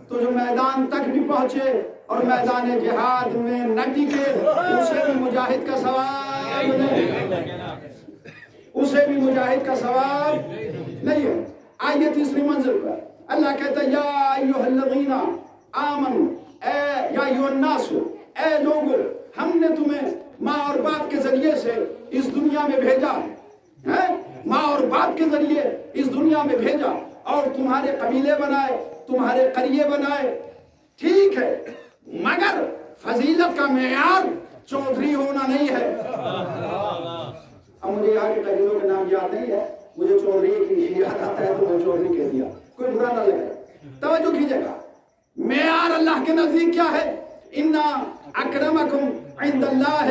تو جو میدان تک بھی پہنچے اور میدان جہاد میں نہ ٹکے اسے بھی مجاہد کا ثواب نہیں، اسے بھی مجاہد کا ثواب نہیں ہے۔ آئیے تیسری منزل پر اللہ کہتا ہے یا ایھا الذین آمنوا، یا ایھا الناس، اے لوگو ہم نے تمہیں ماں اور باپ کے ذریعے سے اس دنیا میں بھیجا ہے، ماں اور باپ کے ذریعے اس دنیا میں بھیجا اور تمہارے قبیلے بنائے، تمہارے قریے بنائے، ٹھیک ہے، مگر فضیلت کا معیار چودھری ہونا نہیں ہے۔ اب مجھے یہاں کے قبیلوں کے نام یاد نہیں ہے، مجھے چودھری کی یاد آتا ہے تو میں چودھری کہہ دیا، کوئی برا نہ لگے۔ توجہ کیجئے گا، معیار اللہ کے نزدیک کیا ہے؟ اِنَّ اکرمکم عند اللہ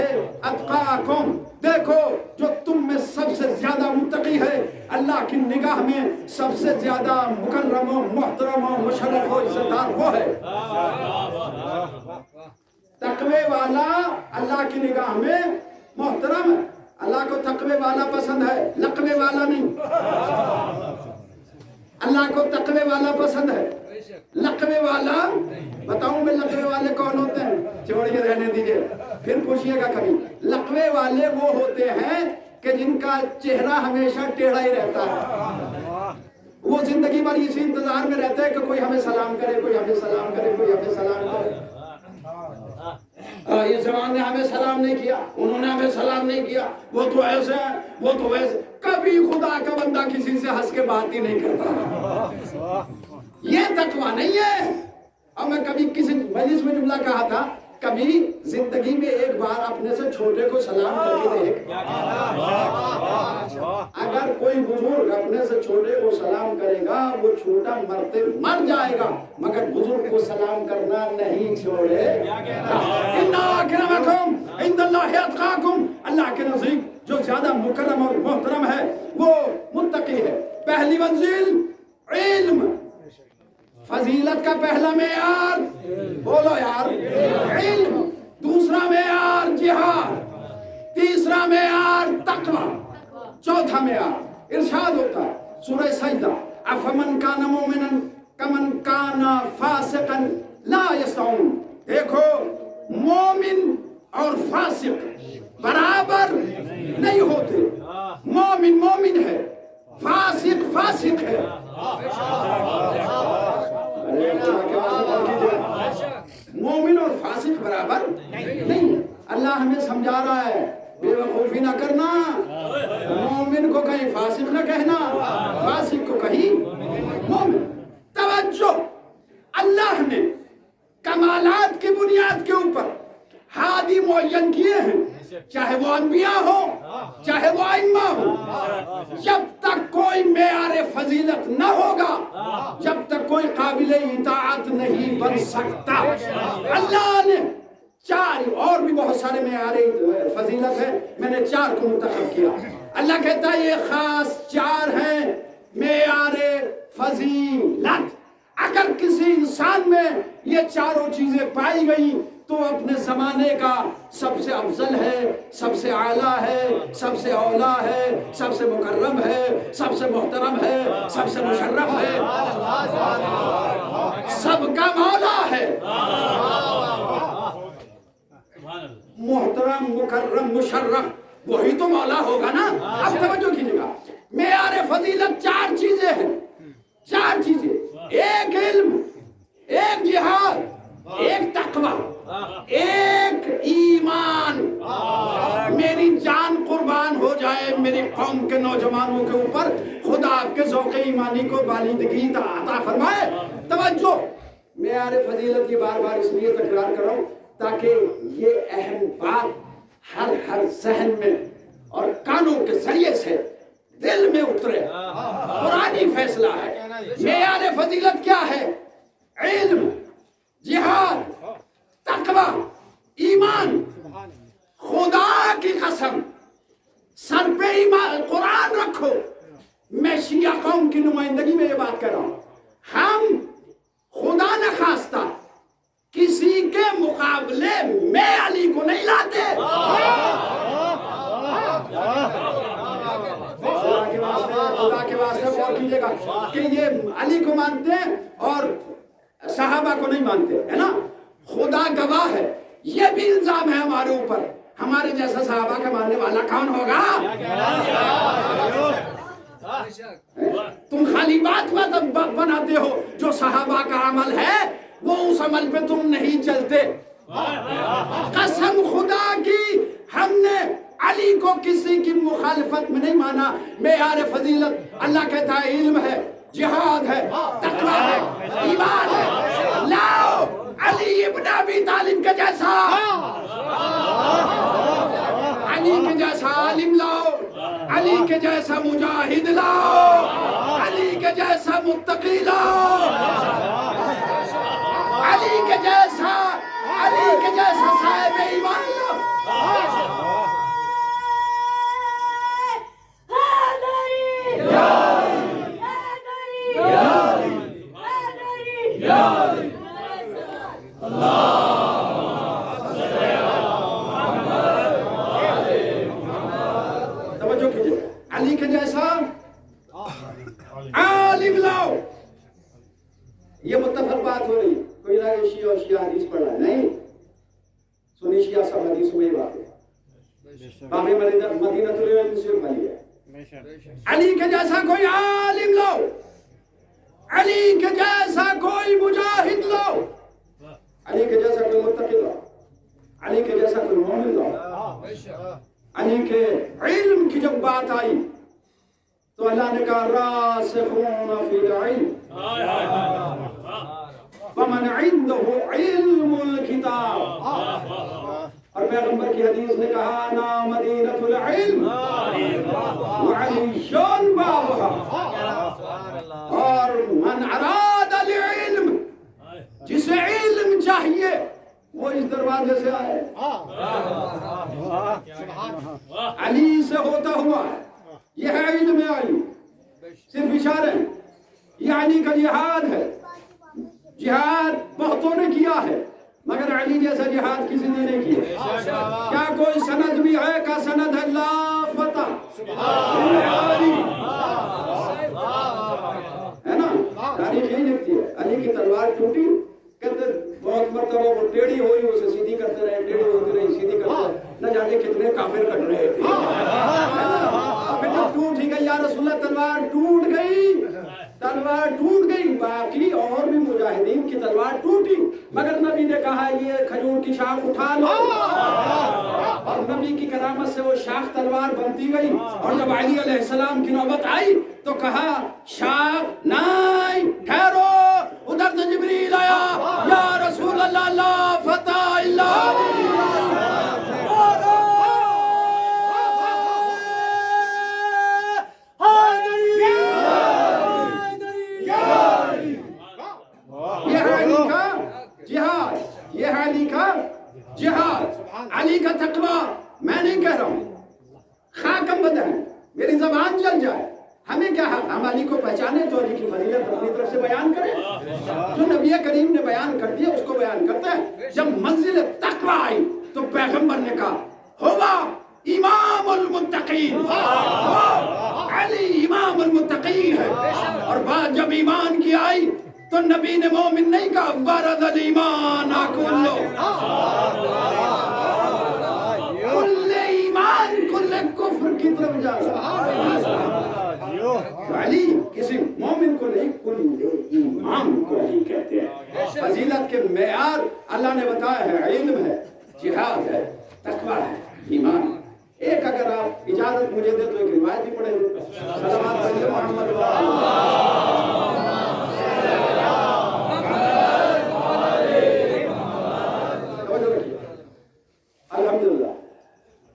اتقاکم، دیکھو جو تم میں سب سے زیادہ متقی ہے اللہ کی نگاہ میں سب سے زیادہ مکرم و محترم و مشرف و عزتدار وہ ہے۔ تقوی والا اللہ کی نگاہ میں محترم ہے، اللہ کو تقوی والا پسند ہے، لقوی والا نہیں۔ اللہ کو تقوی والا پسند ہے، لقوی والا بتاؤں میں لقوی والے کون ہوتے ہیں؟ چھوڑیے رہنے دیجئے، پھر پوچھئے گا کبھی۔ لقوی والے وہ ہوتے ہیں کہ جن کا چہرہ ہمیشہ ٹیڑھا ہی رہتا ہے، وہ زندگی بھر اسی انتظار میں رہتے ہیں کہ کوئی ہمیں سلام کرے، کوئی ہمیں سلام کرے، کوئی ہمیں سلام کرے۔ اس زمان نے ہمیں سلام نہیں کیا، انہوں نے ہمیں سلام نہیں کیا، وہ تو ایسے ہیں، وہ تو ویسے، کبھی خدا کا بندہ کسی سے ہنس کے بات ہی نہیں کرتا۔ یہ تقویٰ نہیں ہے۔ اور میں کبھی کسی مجلس میں جملہ کہا تھا، کبھی زندگی میں ایک بار اپنے سے چھوٹے کو سلام کر کے دیکھ، اگر کوئی بزرگ اپنے سے چھوٹے کو سلام کرے گا وہ چھوٹا مرتے مر جائے گا مگر بزرگ کو سلام کرنا نہیں چھوڑے گا۔ اِنَّ اَکْرَمَکُمْ عِندَ اللَّهِ أَتْقَاکُمْ، اللہ کے نزدیک جو زیادہ مکرم اور محترم ہے وہ متقی ہے۔ پہلی منزل علم، فضیلت کا پہلا معیار بولو یار علم، دوسرا معیار جہاد، تیسرا معیار تقویٰ، چوتھا معیار ارشاد ہوتا ہے سورہ سجدہ افمن کان مومنا کمن کان فاسقا لا یستوون، دیکھو مومن اور فاسق برابر نہیں ہوتے، مومن مومن ہے، فاسق فاسق ہے۔ مومن اور فاسق برابر نہیں، اللہ ہمیں سمجھا رہا ہے بے وقوفی نہ کرنا، مومن کو کہیں فاسق نہ کہنا، فاسق کو کہیں مومن۔ توجہ، اللہ نے کمالات کی بنیاد کے اوپر ہادی معین کیے ہیں، چاہے وہ انبیاء ہو چاہے وہ ائمہ ہو، جب تک کوئی معیار فضیلت نہ ہوگا جب تک کوئی قابل اطاعت نہیں بن سکتا۔ اللہ نے چار اور بھی بہت سارے معیار فضیلت ہیں، میں نے چار کو منتخب کیا۔ اللہ کہتا ہے یہ خاص چار ہیں معیار فضیلت، اگر کسی انسان میں یہ چاروں چیزیں پائی گئی تو اپنے زمانے کا سب سے افضل ہے، سب سے اعلیٰ ہے، سب سے اولا ہے، سب سے مکرم ہے، سب سے محترم ہے، سب سے مشرف ہے، سب کا مولا ہے، محترم مکرم مشرف، وہی تو مولا ہوگا نا۔ اب توجہ کیجئے گا، معیار فضیلت چار چیزیں ہیں، چار چیزیں، ایک علم، ایک جہاد، ایک تقوی، ایک ایمان۔ میری جان قربان ہو جائے میری قوم کے نوجوانوں کے اوپر، خدا آپ کے ذوق ایمانی کو بالندگی عطا فرمائے۔ توجہ، معیار فضیلت کی بار بار اس لیے تکرار کر رہا ہوں تاکہ یہ اہم بات ہر ذہن میں اور کانوں کے ذریعے سے دل میں اترے۔ قرآنی فیصلہ ہے۔ معیار فضیلت کیا ہے؟ علم، جہاد، تقوی، ایمان۔ خدا کی قسم، سر پہ ایمان قرآن رکھو۔ میں شیعہ قوم کی نمائندگی میں یہ بات کر رہا ہوں، ہم خدا نخواستہ کسی کے مقابلے میں علی کو نہیں لاتے۔ خدا کے واسطے غور کیجئے گا کہ یہ علی کو مانتے ہیں اور صحابہ کو نہیں مانتے، ہے نا؟ خدا گواہ ہے، یہ بھی الزام ہے ہمارے اوپر، ہمارے جیسا صحابہ کا ماننے والا کون ہوگا؟ تم خالی بات بناتے ہو، جو صحابہ کا عمل ہے وہ اس عمل پہ تم نہیں چلتے۔ قسم خدا کی، ہم نے علی کو کسی کی مخالفت میں نہیں مانا۔ معیار فضیلت اللہ کہتا ہے علم ہے، جہاد ہے، تقوی ہے، ایمان ہے۔ لاؤ علی ابن ابی طالب کے جیسا، علی کے جیسا عالم لاؤ، علی کے جیسا مجاہد لاؤ، علی کے جیسا متقی لاؤ، علی کے جیسا صاحب ایمان لاؤ۔ توجہ کیجئے، علی کے جیسا عالم لاؤ۔ یہ متفق بات ہو رہی، کوئی نہ شیعہ اور شیعہ حدیث پڑھ رہا ہے، نہیں سنی شیعہ سب حدیث میں ہی بات ہے، باقی مدینہ العلم سے پڑھی ہے۔ علی کے جیسا کوئی عالم لاؤ، علی کے جیسا کوئی مجاہد لاؤ، علی کے جیسا کوئی متقی لاؤ، علی کے جیسا کوئی مومن لاؤ۔ علی کے علم کی جب بات آئی تو اللہ نے کہا راسخون فی العلم ومن عنده علم الکتاب، اور پیغمبر کی حدیث نے کہا انا مدینۃ العلم وعلی بابها، اور من اراد العلم، جسے علم چاہیے وہ اس دروازے سے آئے۔ علی سے ہوتا ہوا یہ ہے علم علی، صرف اشارے ہیں، یہ علی کا جہاد ہے۔ جہاد بہتوں نے کیا ہے مگر علی جیسا جہاد کسی نے نہیں کیا۔ کیا کوئی سند بھی ہے کا سند ہے لا فتح علی، ہے نا؟ تاریخ یہی لکھتی ہے علی کی تلوار ٹوٹی، کہتے بہت مرتبہ وہ ٹیڑھی ہوئی اسے سیدھی کرتے رہے، ٹیڑھی ہوتی رہی، سیدھی کرتے رہے، نہ جانے کتنے کافر کٹ رہے تھے۔ پھر جب ٹوٹ ہی گئی یا رسول اللہ، تلوار ٹوٹ گئی، تلوار ٹوٹ گئی، باقی اور بھی مجاہدین کی تلوار ٹوٹی، مگر نبی نے کہا یہ کھجور کی شاخ اٹھا لو، اور نبی کی کرامت سے وہ شاخ تلوار بنتی گئی۔ اور جب علی علیہ السلام کی نوبت آئی تو کہا شاخ نہیں، ٹھہرو، ادھر سے جبریل آیا، یا رسول اللہ لا فتح الا علی۔ یہ ہے علی کا جہاد، علی کا تقوی۔ میں نہیں کہہ رہا ہوں خاکم بدن میری زبان جل جائے، ہمیں کیا حق؟ ہم علی کو پہچانے تو علی کی فضیلت اپنی طرف سے بیان کریں. جو نبی کریم نے بیان کر دیا اس کو بیان کرتا ہے. جب منزل تقویٰ آئی تو پیغمبر نے کہا ہوا امام المتقین، علی امام المتقین ہے. اور بات جب ایمان کی آئی تو نبی نے مومن نہیں کہا برد الایمان کلو، کل ایمان کل کفر کی طرف جا رہا. علی کسی مومن کو نہیں، کل ایمان کو علی کہتے ہیں. فضیلت کے معیار اللہ نے بتایا ہے، علم ہے، جہاد ہے، تقویٰ ہے، ایمان. ایک اگر آپ اجازت مجھے دے تو ایک روایت بھی پڑھیں گے. صلوات علی محمد الحمدللہ.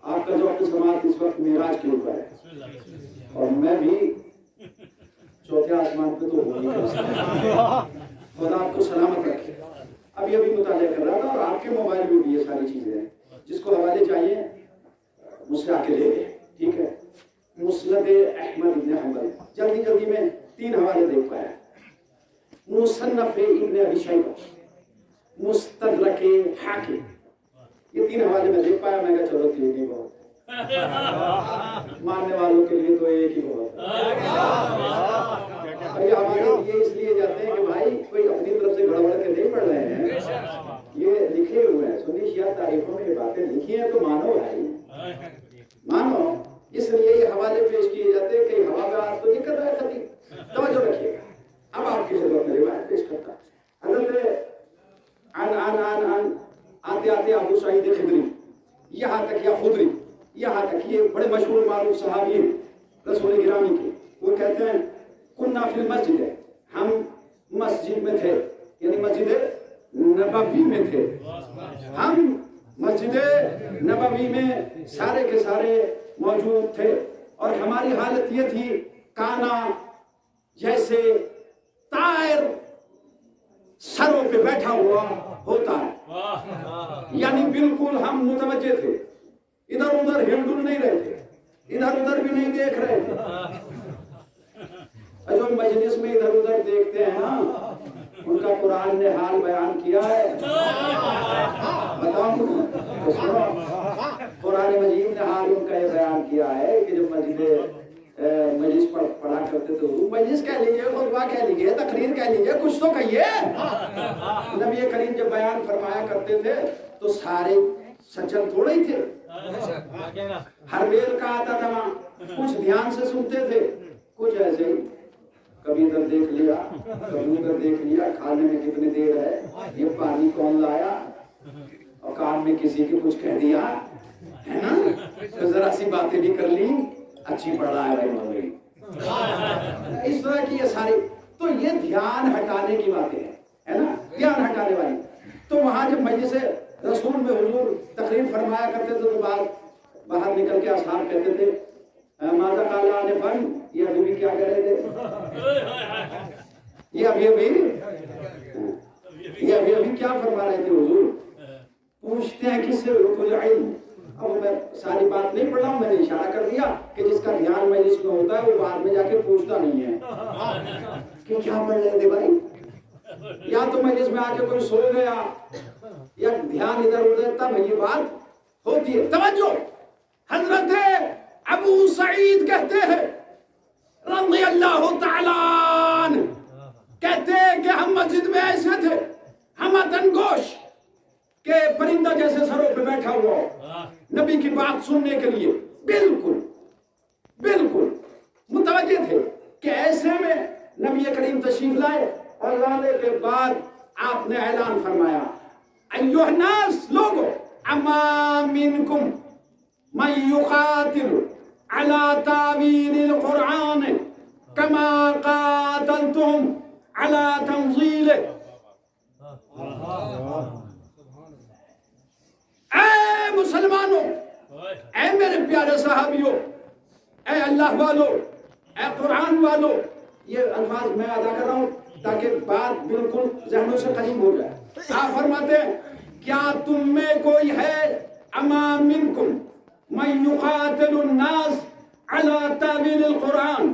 آپ کا جو وقت سماعت اس وقت معراج کے اوپر ہے اور میں بھی چوتھے آسمان پہ تو ہو نہیں کر سکتا. خدا آپ کو سلامت رکھے. اب یہ بھی مطالعہ کر رہا تھا اور آپ کے موبائل میں بھی یہ ساری چیزیں ہیں. جس کو حوالے چاہیے مجھ سے آ کے لے لیں، ٹھیک ہے. مسند احمد بن حنبل، جلدی جلدی میں 3 حوالے دیکھ پایا. مصنف ابن ابی شیبہ، مستدرک حاکم، یہ 3 حوالے میں دیکھ پایا. میں کہا چلو 3 ہی بہت، ماننے والوں کے لیے تو ایک ہی بہت. اور یہ حوالے یہ اس لیے جاتے ہیں کہ بھائی کوئی اپنی طرف سے گڑبڑ کے نہیں پڑھ رہے ہیں، یہ لکھے ہوئے ہیں. سنی شیعہ تاریخوں میں یہ باتیں لکھی ہیں تو مانو بھائی، مانو. اس لیے یہ حوالے پیش کیے جاتے ہیں. کئی حوالات تو یہ کر رہا ہے خطیب. توجہ رکھیے گا. اب آپ کی خدمت میں روایت پیش کرتا. حضرت آتے آتے ابو سعید خدری، یہاں تک یا خدری، یہاں تک یہ بڑے مشہور معروف صحابی ہیں رسول گرامی کے. وہ کہتے ہیں کننا فی المسجد، ہم مسجد میں تھے، یعنی مسجد نبوی میں تھے. ہم مسجد نبوی میں سارے کے سارے موجود تھے اور ہماری حالت یہ تھی کانا جیسے طائر سروں پہ بیٹھا ہوا ہوتا ہے. یعنی بالکل ہم متوجہ تھے، ادھر ادھر ہل ڈل نہیں رہے تھے، ادھر ادھر بھی نہیں دیکھ رہے تھے. جو مجلس میں ادھر ادھر دیکھتے ہیں نا ان کا قرآن نے حال بیان کیا ہے. بتاؤں تو سنو، قرآن مجید نے حال ان کا یہ بیان کیا ہے کہ جب مجلس پڑھا کرتے تھے، مجلس کہہ لیجئے، خطبہ کہہ لیجئے، تقریر کہہ لیجئے، کچھ تو کہیے. نبی کریم جب بیان فرمایا کرتے تھے تو سارے سجن تھوڑے ہی تھے، ہر ویل کا آتا تھا، کچھ دھیان سے سنتے تھے، کچھ ایسے ہی کبھی ادھر دیکھ لیا کبھی ادھر دیکھ لیا. کھانے میں کتنی دیر ہے، یہ پانی کون لایا، اور کام میں کسی کے کچھ کہہ دیا ہے نا، تو ذرا سی باتیں بھی کر لی، اچھی پڑھ رہا ہے بھائی مولوی. اس طرح کی یہ ساری تو یہ دھیان ہٹانے کی باتیں ہیں، ہے نا، دھیان ہٹانے والی. تو وہاں جب مجلس رسول میں حضور تقریر فرمایا کرتے تھے تو بعد باہر نکل کے اصحاب کہتے تھے ماذا قال آنفاً، یہ ابھی بھی کیا کہہ رہے تھے، یہ ابھی کیا فرما رہے تھے حضور. پوچھتے ہیں کس سے، رکو العلم. اب میں ساری بات نہیں پڑھ رہا ہوں، میں نے اشارہ کر دیا کہ جس کا دھیان مجلس میں ہوتا ہے وہ بعد میں جا کے پوچھتا نہیں ہے کہ کیا پڑھ رہے تھے بھائی. یا تو مجلس میں آ کے کوئی سو گیا یا دھیان ادھر ادھر، تب یہ بات ہوتی ہے. توجہ، حضرت ابو سعید کہتے ہیں رضی اللہ تعالیٰ عنہ، کہتے ہیں کہ ہم مسجد میں ایسے تھے، ہم تنگوش کہ پرندہ جیسے سروں پہ بیٹھا ہوا ہو، نبی کی بات سننے کے لیے بالکل بالکل متوجہ تھے کہ ایسے میں نبی کریم تشریف لائے اور لانے کے بعد آپ نے اعلان فرمایا ایھا الناس، لوگو، اما منکم من یقاتل علی تعویل القرآن کما قاتلتم علی تنزیلہ. اے مسلمانوں، اے میرے پیارے صحابیوں، اے اللہ والو، اے قرآن والو، یہ الفاظ میں ادا کر رہا ہوں تاکہ بات بالکل ذہنوں سے قریب ہو جائے. آپ فرماتے ہیں کیا تم میں کوئی ہے اما منکم من یقاتل الناس علی تعویل القرآن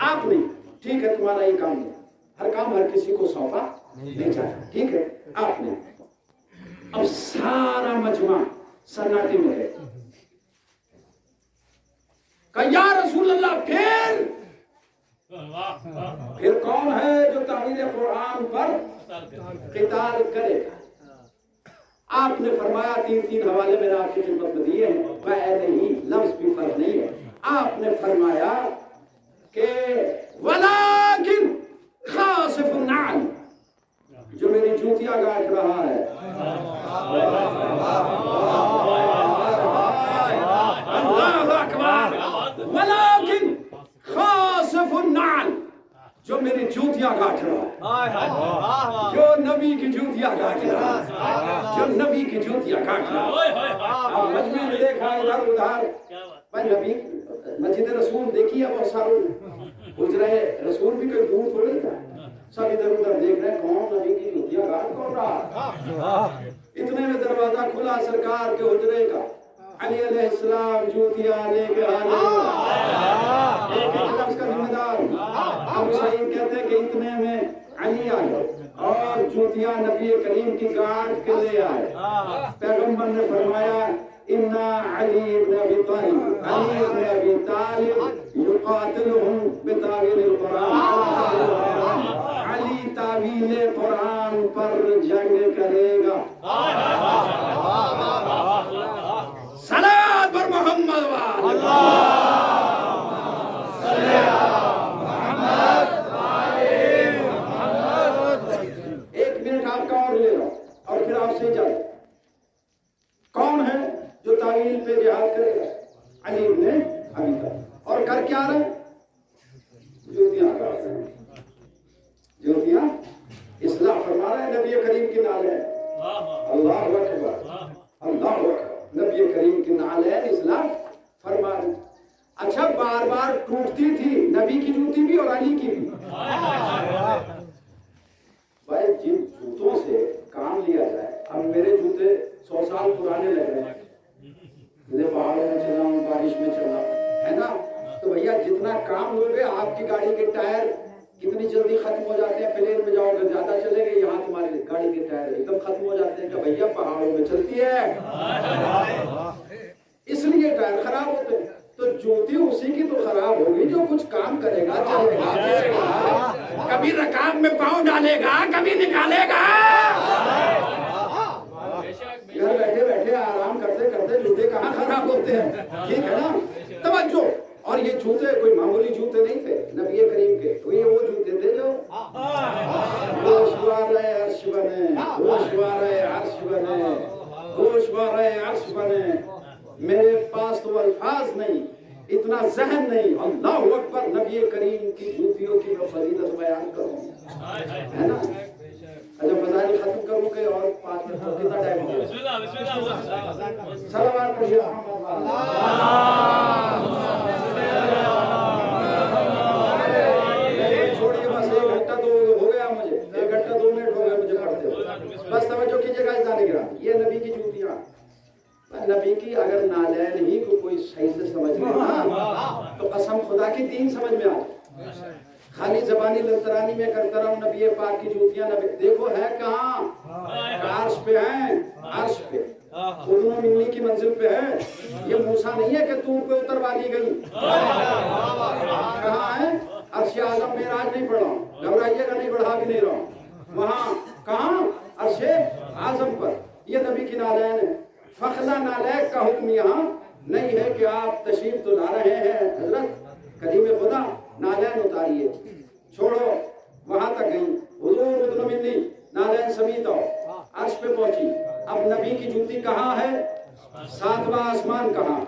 آپ نہیں, ٹھیک ہے تمہارا یہ کام نہیں, ہر کام ہر کسی کو سونپا نہیں جاتا, ٹھیک ہے آپ نے. اب سارا مجمع سناٹے میں ہے. کہ یا رسول اللہ پھر کون ہے جو تعویل قرآن پر قتال کرے گا؟ آپ نے فرمایا تین حوالے میں نے آپ کی خدمت میں دیے ہیں, پہلے ہی لفظ بھی فرق نہیں ہے. آپ نے فرمایا کہ ولیکن خاصف النعل, جو میری جوتیاں گاٹ رہا ہے, اللہ اکبر, ولیکن خاصف النعل, جو میری جوتیاں گاٹ رہا ہے, جو نبی کی جوتیاں گاٹ رہا ہے, جو نبی کی جوتیاں گاٹ رہا ہے. مجمع میں دیکھا ادھر ادھر, بھائی نبی مسجد رسول دیکھی ہے, بہت سارے حجرہ رسول بھی کوئی دور تھوڑی تھا, سب ادھر ادھر دیکھ رہے ہیں کون نبی کی جوتیاں گاٹ کون رہا. اتنے میں دروازہ کھلا سرکار کے حجرے کا, علی علیہ السلام جوتیاں لے کے حاضر, ایک لفظ کا ذمہ دار. ابو سعید کہتے ہیں کہ اتنے میں علی آئے اور جوتیاں نبی کریم کی گاٹ کے لے آئے. پیغمبر نے فرمایا اِنَّا علی ابن ابی طالب, علی ابن ابی طالب یقاتلہم بتاویل القرآن, علی تعویل قرآن پر جنگ کرے گا. صلوات پر محمد وآلہ اور پھر آپ سے جائے. کون ہے جو تعویل پہ جہاد کرے گا؟ علی ابن ابی طالب. اور کر کیا رہے؟ جوتیاں کر رہے ہیں, جوتیاں اصلاح فرما رہے ہیں نبی کریم کی نعلین. اللہ اکبر, اللہ اکبر, نبی کریم کی نعلین اصلاح فرما رہے ہیں. اچھا بار بار ٹوٹتی تھی نبی کی جوتی بھی اور علی کی بھی. بھائی جن جوتوں سے کام لیا جائے, اب میرے جوتے 100 سال پرانے لگ رہے ہیں, مجھے پہاڑوں میں چلنا ہوں, بارش میں چلنا ہے نا, تو بھیا جتنا کام لوگے, آپ کی گاڑی کے ٹائر کتنی جلدی ختم ہو جاتے ہیں. پلین میں جاؤ گے زیادہ چلے گے, یہاں تمہاری گاڑی کے ٹائر ایک دم ختم ہو جاتے ہیں کہ بھیا پہاڑوں میں چلتی ہے, اس لیے ٹائر خراب ہوتے ہیں. تو جوتی اسی کی تو خراب ہوگی جو کچھ کام کرے گا, چلے گا, کبھی رکاب میں پاؤں ڈالے گا, کبھی نکالے گا. گھر بیٹھے بیٹھے آرام کرتے کرتے جوتے کہاں خراب ہوتے ہیں, ٹھیک ہے نا, توجہ. اور یہ جوتے کوئی معمولی جوتے نہیں تھے نبی کریم کے, یہ وہ جوتے تھے جو گوشوارِ عرش بنے, گوشوارِ عرش بنے, گوشوارِ عرش بنے. میرے پاس تو الفاظ نہیں, اتنا ذہن نہیں. اللہ اکبر, نبی کریم کی جوتیوں کی میں فضیلت بیان کروں, ہے نا. اچھا فضائل ختم کروں کہ اور 5 منٹ تو کتنا ٹائم ہو گیا؟ صلوات پڑھیے. چھوڑیے بس, 1 گھنٹہ تو ہو گیا مجھے, 1 گھنٹہ 2 منٹ ہو گئے مجھے پڑھتے ہوئے. بس توجہ کیجیے گا عزیزان کرام, یہ نبی کی جوتیاں, نبی کی اگر نالین ہی کو کوئی صحیح سے سمجھ لے نا, تو قسم خدا کی 3 سمجھ میں آئے. خالی زبانی لنترانی میں کرتا رہا ہوں نبی پاک کی جوتیاں. نبی دیکھو ہے کہاں, عرش پہ ہیں, عرش پہ, خودنو منی کی منزل پہ ہے. یہ موسیٰ نہیں ہے کہ طور پہ اتروا لی گئی. کہاں ہے؟ عرش اعظم. معراج نہیں پڑھا ہوں, گھبرائیے گا نہیں, بڑھا بھی نہیں رہا ہوں. وہاں کہاں؟ عرش اعظم پر. یہ نبی کی نالین ہے. فخلا نالیک کا حکم یہاں نہیں ہے کہ آپ تشریف تو لا رہے ہیں حضرت, کلیم خدا نالین اتاریے, چھوڑو. وہاں تک گئی, حضور ادنو منی, نالین سمیت آؤ, عرش پہ پہنچی. اب نبی کی جوتی کہاں ہے؟ 7واں آسمان کہاں؟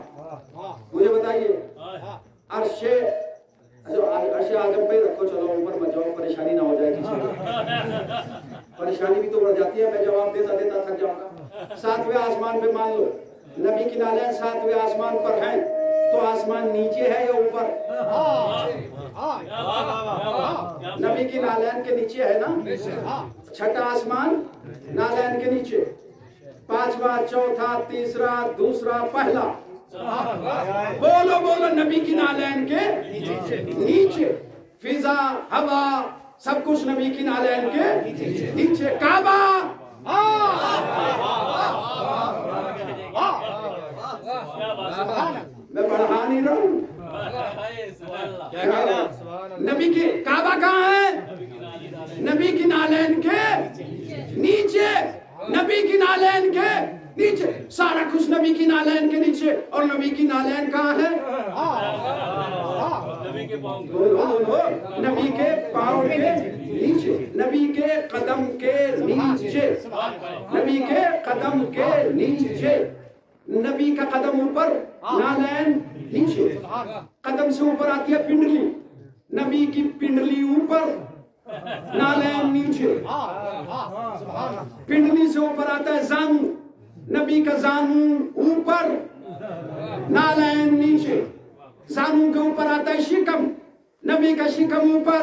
مجھے بتائیے. عرش اعظم پہ رکھو, چلو اوپر مت جاؤ, پریشانی نہ ہو جائے کسی کو. پریشانی بھی تو بڑھ جاتی ہے, میں جواب دیتا دیتا تھک جاؤں گا. 7ویں آسمان پہ مان لو نبی کی نالین 7ویں آسمان پر ہیں, تو آسمان نیچے ہے یا اوپر؟ نبی کی نالین کے نیچے ہے نا. 6واں آسمان نالین کے نیچے, 5واں, 4تھا, 3, 2, پہلا. بولو بولو, نبی کی نالین کے نیچے. فضا ہوا سب کچھ نبی کی نالین کے نیچے. کعبہ میں پڑھا نہیں رہا ہوں. نبی کی کعبہ کہاں ہے؟ نبی کی نالین کے نیچے. نبی کی نالین کے نیچے. سارا کچھ نبی کی نالین کے نیچے. اور نبی کی نالین کہاں ہے؟ نبی کے پاؤں کے نیچے. نبی کے قدم کے نیچے. نبی کے قدم کے نیچے. نبی کا قدم اوپر نالین نیچے. قدم سے اوپر آتی ہے پنڈلی. نبی کی پنڈلی اوپر نالین نیچے. پنڈلی سے اوپر آتا ہے زانو. نبی کا زانو اوپر نالین نیچے. زانو کے اوپر آتا ہے شکم. نبی کا شکم اوپر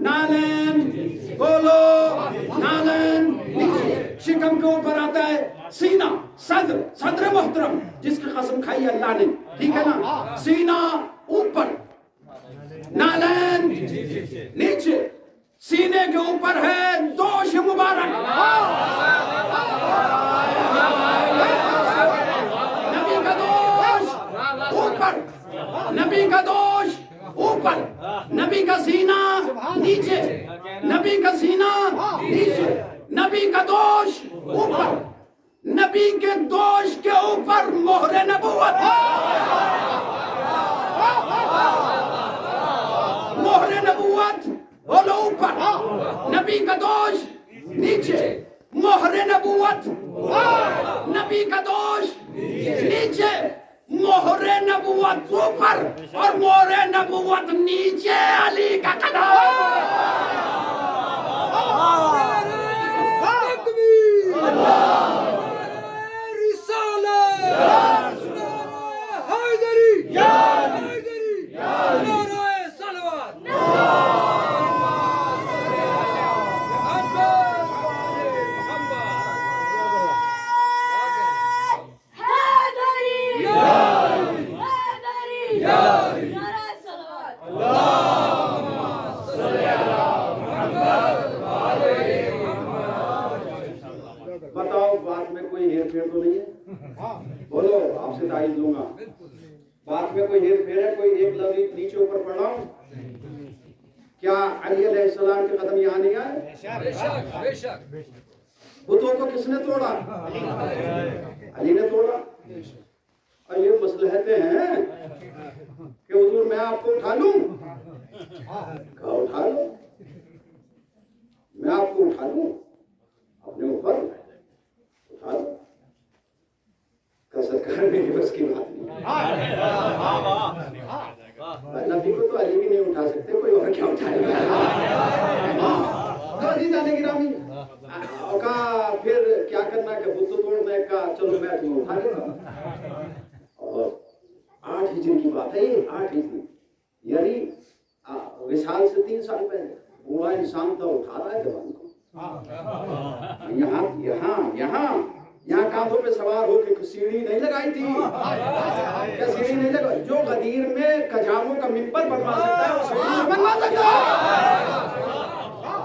نالین بولو نالین نیچے. شکم کے اوپر آتا ہے سینہ صدر. صدر محترم جس کی قسم کھائی اللہ نے. ٹھیک ہے نا. سینہ اوپر نالین نیچے. سینے کے اوپر ہے دوش مبارک. نبی کا دوش اوپر. نبی کا دوش اوپر. نبی کا سینہ نیچے. نبی کا سینہ نیچے. نبی کا دوش اوپر. نبی کے دوش کے اوپر مہر نبوت. مہر نبوت بولو اوپر. نبی کا دوش نیچے. مہر نبوت. نبی کا دوش نیچے. مہر نبوت اوپر اور مہر نبوت نیچے. علی کا قدم. بتاؤ بات میں کوئی ہیر پھیر تو نہیں ہے؟ بولو آپ سے تائید لوں گا. بات میں کوئی ہیر پھیر ہے؟ کوئی ایک لفظ نیچے اوپر پڑھا ہوں؟ کیا علی علیہ السلام کے قدم یہاں نہیں آئے؟ بتوں کو کس نے توڑا؟ علی نے توڑا. اور یہ مصلحتیں ہیں کہ حضور میں آپ کو اٹھا لوں. کہا اٹھا لو. میں آپ کو اٹھا لوں اپنے اوپر. اٹھا لو. کہ سرکار میری بس کی بات نہیں. نبی کو تو علی بھی نہیں اٹھا سکتے. کوئی اور کیا اٹھائے گا؟ جانے گرامی کا پھر کیا کرنا کہ بت توڑنا ہے. کا چلو میں تمہیں اٹھا لیتا ہوں. اور 8 ہجری کی بات ہے یہ. 8 ہجری یعنی وصال سے 3 سال پہلے. بوڑھا انسان تھا اٹھا رہا ہے جوان کو. یہاں کاندھوں پہ سوار ہو کے سیڑھی نہیں لگائی تھی. کیا سیڑھی نہیں لگائی؟ جو غدیر میں کجاووں کا ممبر بنوا سکتا ہے وہ سیڑھی نہیں بنوا سکتا.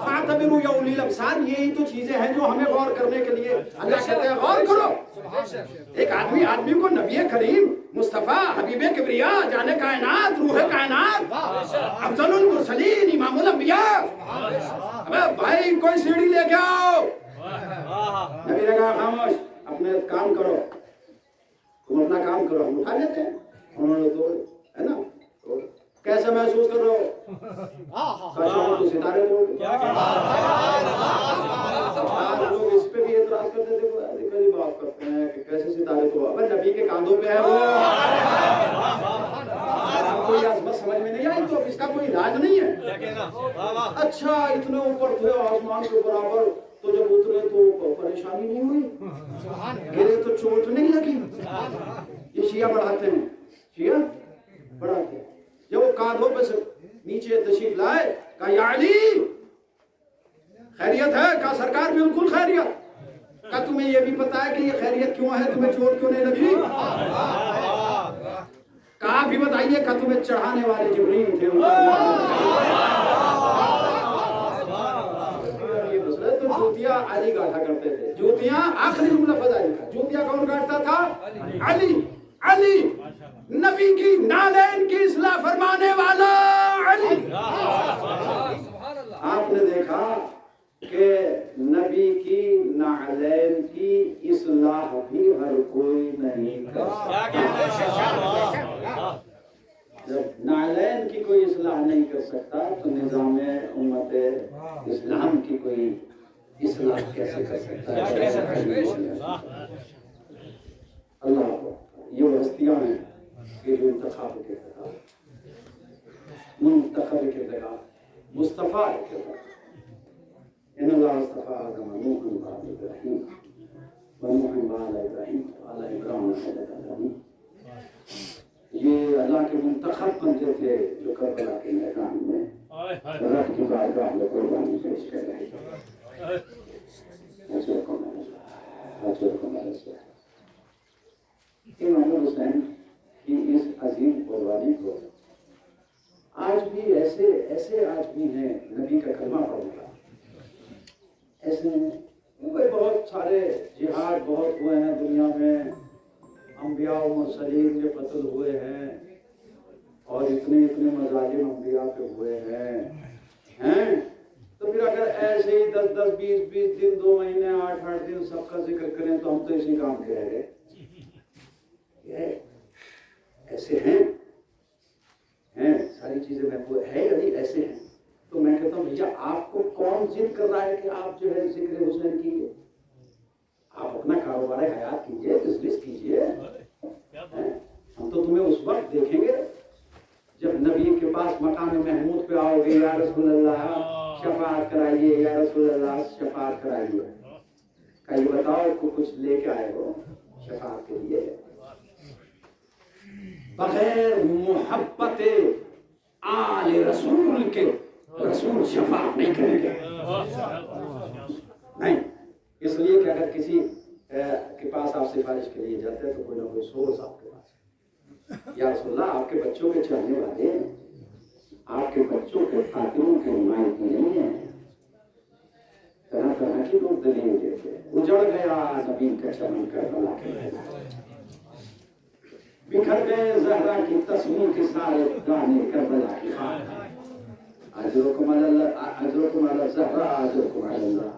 فاعتبروا یا اولی الابصار. یہی تو چیزیں ہیں جو ہمیں غور کرنے کے لیے اللہ کہتے ہیں غور کرو. ایک آدمی کو نبی کریم مصطفیٰ حبیب کبریا جانے کائنات روح کائنات افضل المرسلین امام الانبیاء. بھائی کوئی سیڑھی لے کے آؤ. نبی نے کہا خاموش اپنے کام کرو. تم اپنا کام کرو ہم اٹھا لیتے ہیں. انہوں نے تو ہے نا کیسے محسوس کر رہے ہو؟ تو ستارے توڑ. لوگ اس پہ بھی اعتراض کرتے تھے. غریب بات کرتے ہیں کہ کیسے ستارے تو. اب نبی کے کاندھوں پہ ہے وہ. کوئی عظمت سمجھ میں نہیں آئی تو اس کا کوئی علاج نہیں ہے. اچھا اتنے اوپر تھے آسمان کے برابر تو جب اترے تو پریشانی نہیں ہوئی. گرے تو چوٹ نہیں لگی. یہ شیعہ بڑھاتے ہیں. شیعہ بڑھاتے ہیں. جب وہ کاندھوں پہ سے نیچے تشریف لائے کہا یا علی خیریت ہے؟ کہا سرکار بالکل خیریت. کہا تمہیں یہ بھی پتا ہے کہ یہ خیریت کیوں ہے؟ تمہیں چوٹ کیوں نہیں لگی؟ کہا بھی بتائیے. کہا تمہیں چڑھانے والے جبرائیل تھے. علی گاٹھا کرتے تھے جوتیاں. آخری لفظ ہے لکھا, جوتیاں کون کاٹتا تھا؟ علی. علی نبی کی نالین کی اصلاح فرمانے والا علی. آپ نے دیکھا کہ نبی کی نالین کی اصلاح بھی ہر کوئی نہیں کر سکتا. جب نالین کی کوئی اصلاح نہیں کر سکتا تو نظام امت اسلام کی کوئی اصلاح کیسے کر سکتا ہے؟ اللہ یہ ہستیاں ہیں کہ جو انتخاب کے دگا منتخب کے دگا مصطفیٰ کے دگا. ان اللہ اصطفیٰ آدم نوحا بعد ابراہیم ونوحا بعد ابراہیم وعلی ابراہیم خلق العالمین. یہ اللہ کے منتخب بندے تھے جو کربلا کے میدان میں رب کی بارگاہ میں قربانی پیش کر رہے تھے. امام حسین کی اس عظیم قربانی کو آج بھی ایسے آج بھی ہیں نبی کا کلمہ پڑھنے کا ایسے ہیں. بہت سارے جہاد بہت ہوئے ہیں دنیا میں, انبیاء و مرسلین کے قتل ہوئے ہیں اور اتنے مظالم انبیاء پہ ہوئے ہیں. تو پھر اگر ایسے ہی 10 20 دن 2 مہینے 8 دن سب کا ذکر کریں تو ہم تو اسی کام کے رہ گئے. ایسے ہیں ساری چیزیں محفوظ ہے یا نہیں, ایسے ہیں. تو میں کہتا ہوں بھیا آپ کو کون ضد کر رہا ہے کہ آپ جو ہے ذکر حسین کیجیے, آپ اپنا کاروبار حیات کیجیے, بزنس کیجیے. ہم تو تمہیں اس وقت دیکھیں گے جب نبی کے پاس مقام محمود پہ آؤ گے, یا رسول اللہ شفاعت کرائیے, یا رسول اللہ شفاعت کرائیے. کہ یہ بتاؤ کو کچھ لے کے آئے ہو شفاعت کے لیے؟ بغیر محبت آل رسول کے رسول شفاعت نہیں کریں گے. نہیں, اس لیے کہ اگر کسی کے پاس آپ سفارش کے لیے جاتے ہیں تو کوئی نہ کوئی سورس آپ کے پاس ہے. یا رسول اللہ آپ کے بچوں کے چاہنے والے ہیں, آپ کے بچوں کے خاتموں کے نمائندگی نہیں ہیں. طرح طرح کی لوگ دلیل دیتے ہیں. اجڑ گیا زمین کا چمن کربلا کے بکھر گئے زہرا کی تصویر کے سارے دانے کربلا کی خاک. اجرکم علی الزہرا اجرکم علی اللہ.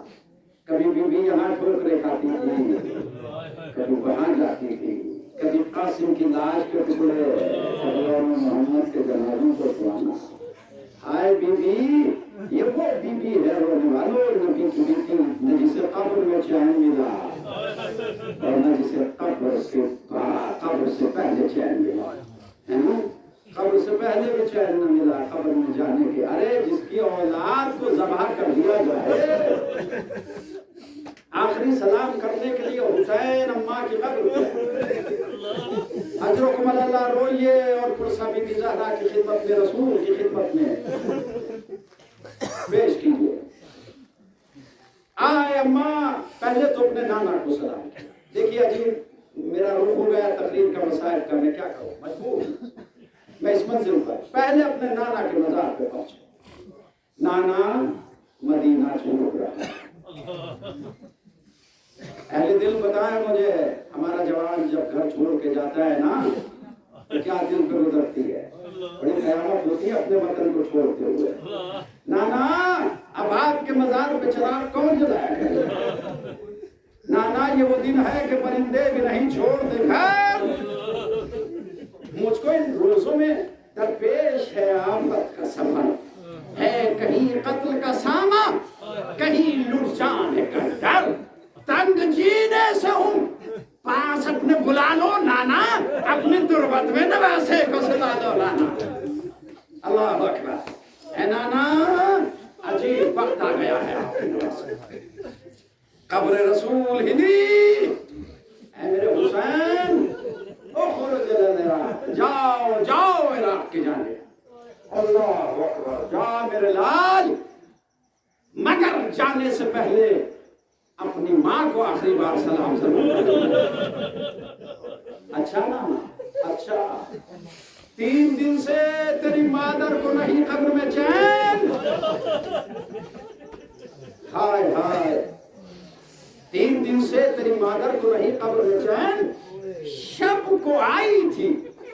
کبھی بیوی یہاں ٹھوکریں کھاتی تھی, کبھی وہاں جاتی تھی, کبھی قاسم کی لاش کے ٹکڑے محمد کے جنازوں کو سلانا. ہائے بیوی, یہ وہ بیوی ہے رونے والوں نبی کی بیٹی, نہ جسے قبر میں چین ملا اور نہ جسے قبر سے پہلے چین ملا. قبر سے پہلے بھی چین نہ ملا قبر میں جانے کے. ارے جس کی اولاد کو ذبح کر دیا جائے, آخری سلام کرنے کے لیے حسین اماں کی قبر پہ اجرکم علی اللہ روئیے اور پرسہ بی بی زہرا کی خدمت میں, رسول کی خدمت میں پیش کیجیے. آئے اماں, پہلے تو اپنے نانا کو سلام کیا. دیکھیے عجیب میرا رخ ہو گیا تقریر کا مسائل کا, میں کیا کروں, مجبور میں اس منزل پر. پہلے اپنے نانا کے مزار پہ پہنچے. نانا مدینہ چھوڑ رہا. اہل دل بتائیں مجھے, ہمارا جوان جب گھر چھوڑ کے جاتا ہے نا تو کیا دل پر گزرتی ہے, بڑی قیامت ہوتی ہے اپنے وطن کو چھوڑتے ہوئے. نانا اب آپ کے مزار پہ چراغ کون جلایا کرے؟ نانا یہ وہ دن ہے کہ پرندے بھی نہیں چھوڑتے گھر. مجھ کو ان روزوں میں درپیش ہے آفت کا سفر, ہے کہیں قتل کا سامہ, کہیں لٹ جانے کا ڈر. تنگ جینے سے ہوں, پاس اپنے بلا لو نانا, اپنی تربت میں نواسے کو سلا دو نانا. اللہ اکبر. اے نانا, عجیب وقت آ گیا ہے آپ کے نواسے, قبر رسول ہندی. اے میرے حسین, اخرج العراق, جاؤ عراق کی جانب. اللہ اکبر, جا میرے لال, مگر جانے سے پہلے اپنی ماں کو آخری بار سلام ضرور کرو. اچھا نانا, اچھا 3 دن سے تیری مادر کو نہیں قبر میں چین. ہائے ہائے, 3 دن سے تیری مادر کو نہیں قبر میں چین، شب کو آئی تھی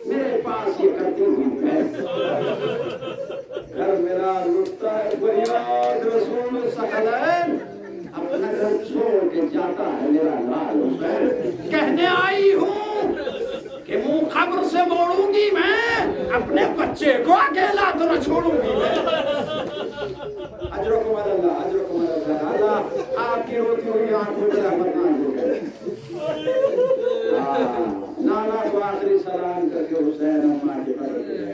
میرے پاس یہ کرتی ہوئی ہے، گھر میرا لٹتا ہے فریاد رسول ثقلین، اپنا گھر چھوڑ کے جاتا ہے میرا لال حسین، کہنے آئی ہوں کہ منہ قبر سے موڑوں گی میں، اپنے بچے کو اکیلا تو نہ چھوڑوں گی میں۔ اجرکم اللہ، اجرکم اللہ، اللہ آپ کی روتی ہوئی آنکھوں میں رحمت نازل کرے۔ نانا کو آخری سلام کر کے حسین اماں کے قبر پہ گئے،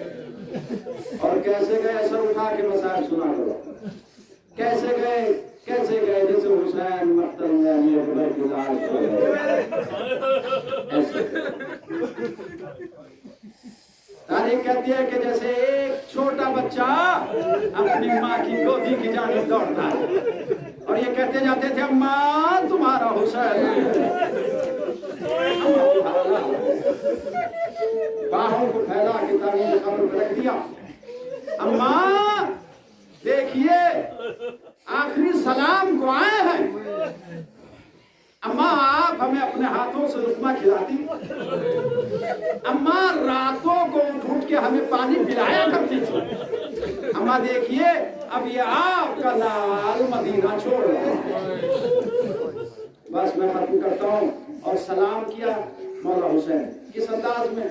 اور کیسے گئے؟ سر اٹھا کے مسائل سنا کرو، کیسے گئے جیسے حسین مقتل میں علی اکبر کی لاش کو ایسے تاریخ کہتی ہے کہ جیسے ایک چھوٹا بچہ اپنی ماں کی گودی کی جانب دوڑتا ہے، اور یہ کہتے جاتے تھے اماں تمہارا حسین، باہوں کو پھیلا کے تعلیم قبر پہ رکھ دیا، اماں دیکھیے آخری سلام کو آئے ہیں، اماں آپ ہمیں اپنے ہاتھوں سے لقمہ کھلاتی، اماں راتوں کو اٹھ کے ہمیں پانی پلایا کرتی تھی، اماں دیکھیے اب یہ آپ کا لال مدینہ چھوڑ رہا ہے۔ بس میں ختم کرتا ہوں، اور سلام کیا مولا حسین کس انداز میں؟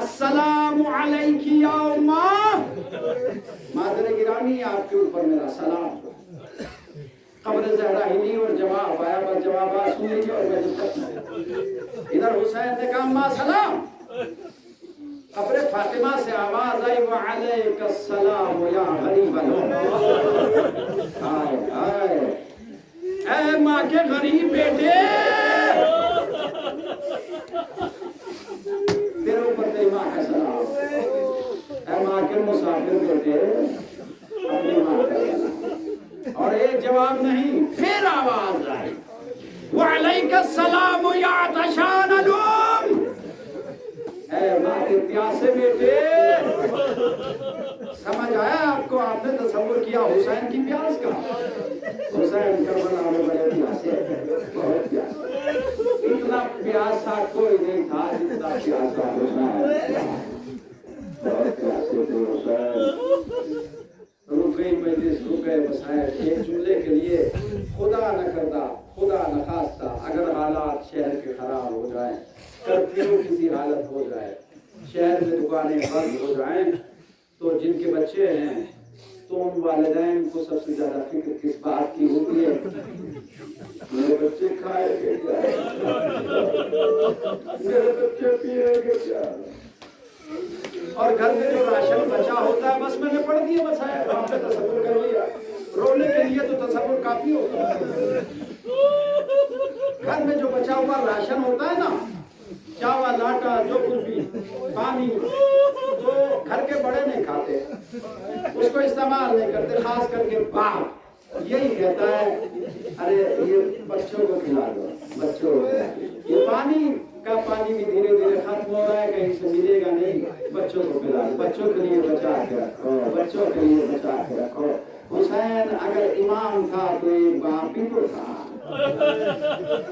السلام علیکی یا اماں، مادر گرامی آپ کے اوپر میرا سلام۔ قبر زہرا ہلی اور جواب آیا، بس جواب سن لیجیے اور میں جب ادھر حسین نے کہا اماں سلام، قبر فاطمہ سے آواز آئی وعلیک السلام یا غریب الامہ، ہائے ہائے اے ماں کے غریب بیٹے، تیرے اوپر تیری ماں کا سلام، اے ماں کے مسافر بیٹے اپنی ماں کا سلام، اور ایک جواب نہیں پھر آواز آئی وعلیک السلام یا عطشان الام، اے ماں کے پیاسے بیٹے، سمجھ آیا آپ کو؟ آپ نے تصور کیا حسین کی پیاس کا؟ حسین کربلا میں بڑے پیاسے، بہت پیاسے، اتنا پیاسا کوئی نہیں تھا جتنا پیاسا حسین، بہت پیاسے تھے حسین۔ رک گئی مجلس، رک گئے مسائل، ایک جملے کے لیے خدا نہ کرتا، خدا نہ خواستہ اگر حالات شہر کے خراب ہو جائیں، کرفیو کسی حالت ہو جائے، شہر میں دکانیں بند ہو جائیں، تو جن کے بچے ہیں تو ان والدین کو سب سے زیادہ فکر کس بات کی ہوتی ہے؟ میرے بچے کھائے گے کیا، میرے بچے پیے گے کیا، اور گھر میں جو راشن بچا ہوتا ہے، بس میں نے پڑھ دیا مسائل، آپ نے تصور کر لیا، رونے کے لیے تو تصور کافی ہوتا ہے۔ گھر میں جو بچا ہوا راشن ہوتا ہے نا، چاول آٹا جو کچھ بھی، پانی، تو گھر کے بڑے نہیں کھاتے، اس کو استعمال نہیں کرتے، خاص کر کے باپ یہی کہتا ہے ارے یہ بچوں کو کھلا دو، بچوں کو، یہ پانی کا پانی بھی دھیرے دھیرے ختم ہو رہا ہے، کہیں سے ملے گا نہیں، بچوں کو پلا دو، بچوں کے لیے بچا کے رکھو، بچوں کے لیے بچا کے رکھو۔ حسین اگر امام تھا تو ایک باپ بھی تو تھا،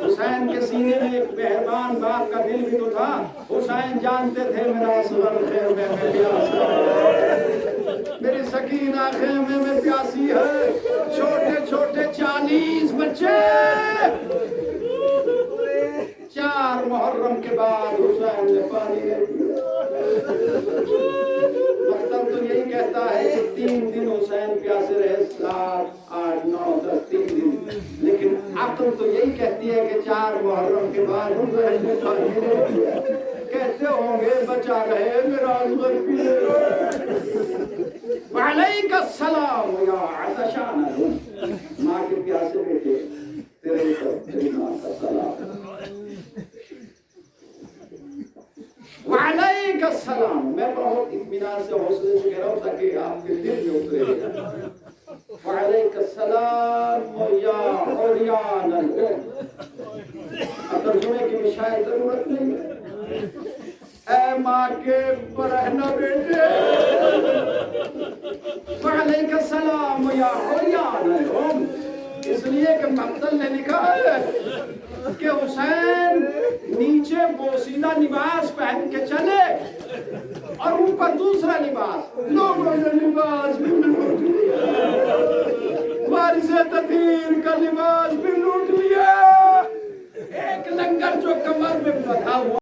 حسین کے سینے میں ایک مہربان باپ کا دل بھی تو تھا، حسین جانتے تھے میرا اصغر خیمے میں پیاسا ہے، میری سکینہ خیمے میں پیاسی ہے، چھوٹے چھوٹے 40 بچے، 4 محرم کے بعد حسین نے پانی لے دیا۔ مطلب تو یہی کہتا ہے کہ 3 دن حسین پیاسے رہے، 7 8 9 10 3 دن، لیکن عقل تو یہی کہتی ہے کہ 4 محرم کے بعد حسین نے پانی لے دیا۔ کہتے ہوں گے بچا رہے میرا اصغر پیے، وعلیک السلام یا عطشان الام، ماں کے پیاسے بیٹے تیرے اوپر تیری ماں کا سلام، وعلیک السلام۔ میں بہت اطمینان سے حوصلے سے کہہ رہا ہوں تاکہ آپ کے دل میں اترے، وعلیک السلام یا عریان الام، ترجمے کی بھی شاید ضرورت نہیں ہے، اے ماں کے برہنہ بیٹے، وعلیک السلام یا عریان الام، اس لیے کہ مقتل نے لکھا ہے کہ حسین نیچے بوسیدہ لباس پہن کے چلے اور اوپر دوسرا لباس، لوگوں نے لباس بھی لوٹ لیا، وارث تطہیر کا لباس بھی لوٹ لیا، ایک لنگر جو کمر میں بندھا ہوا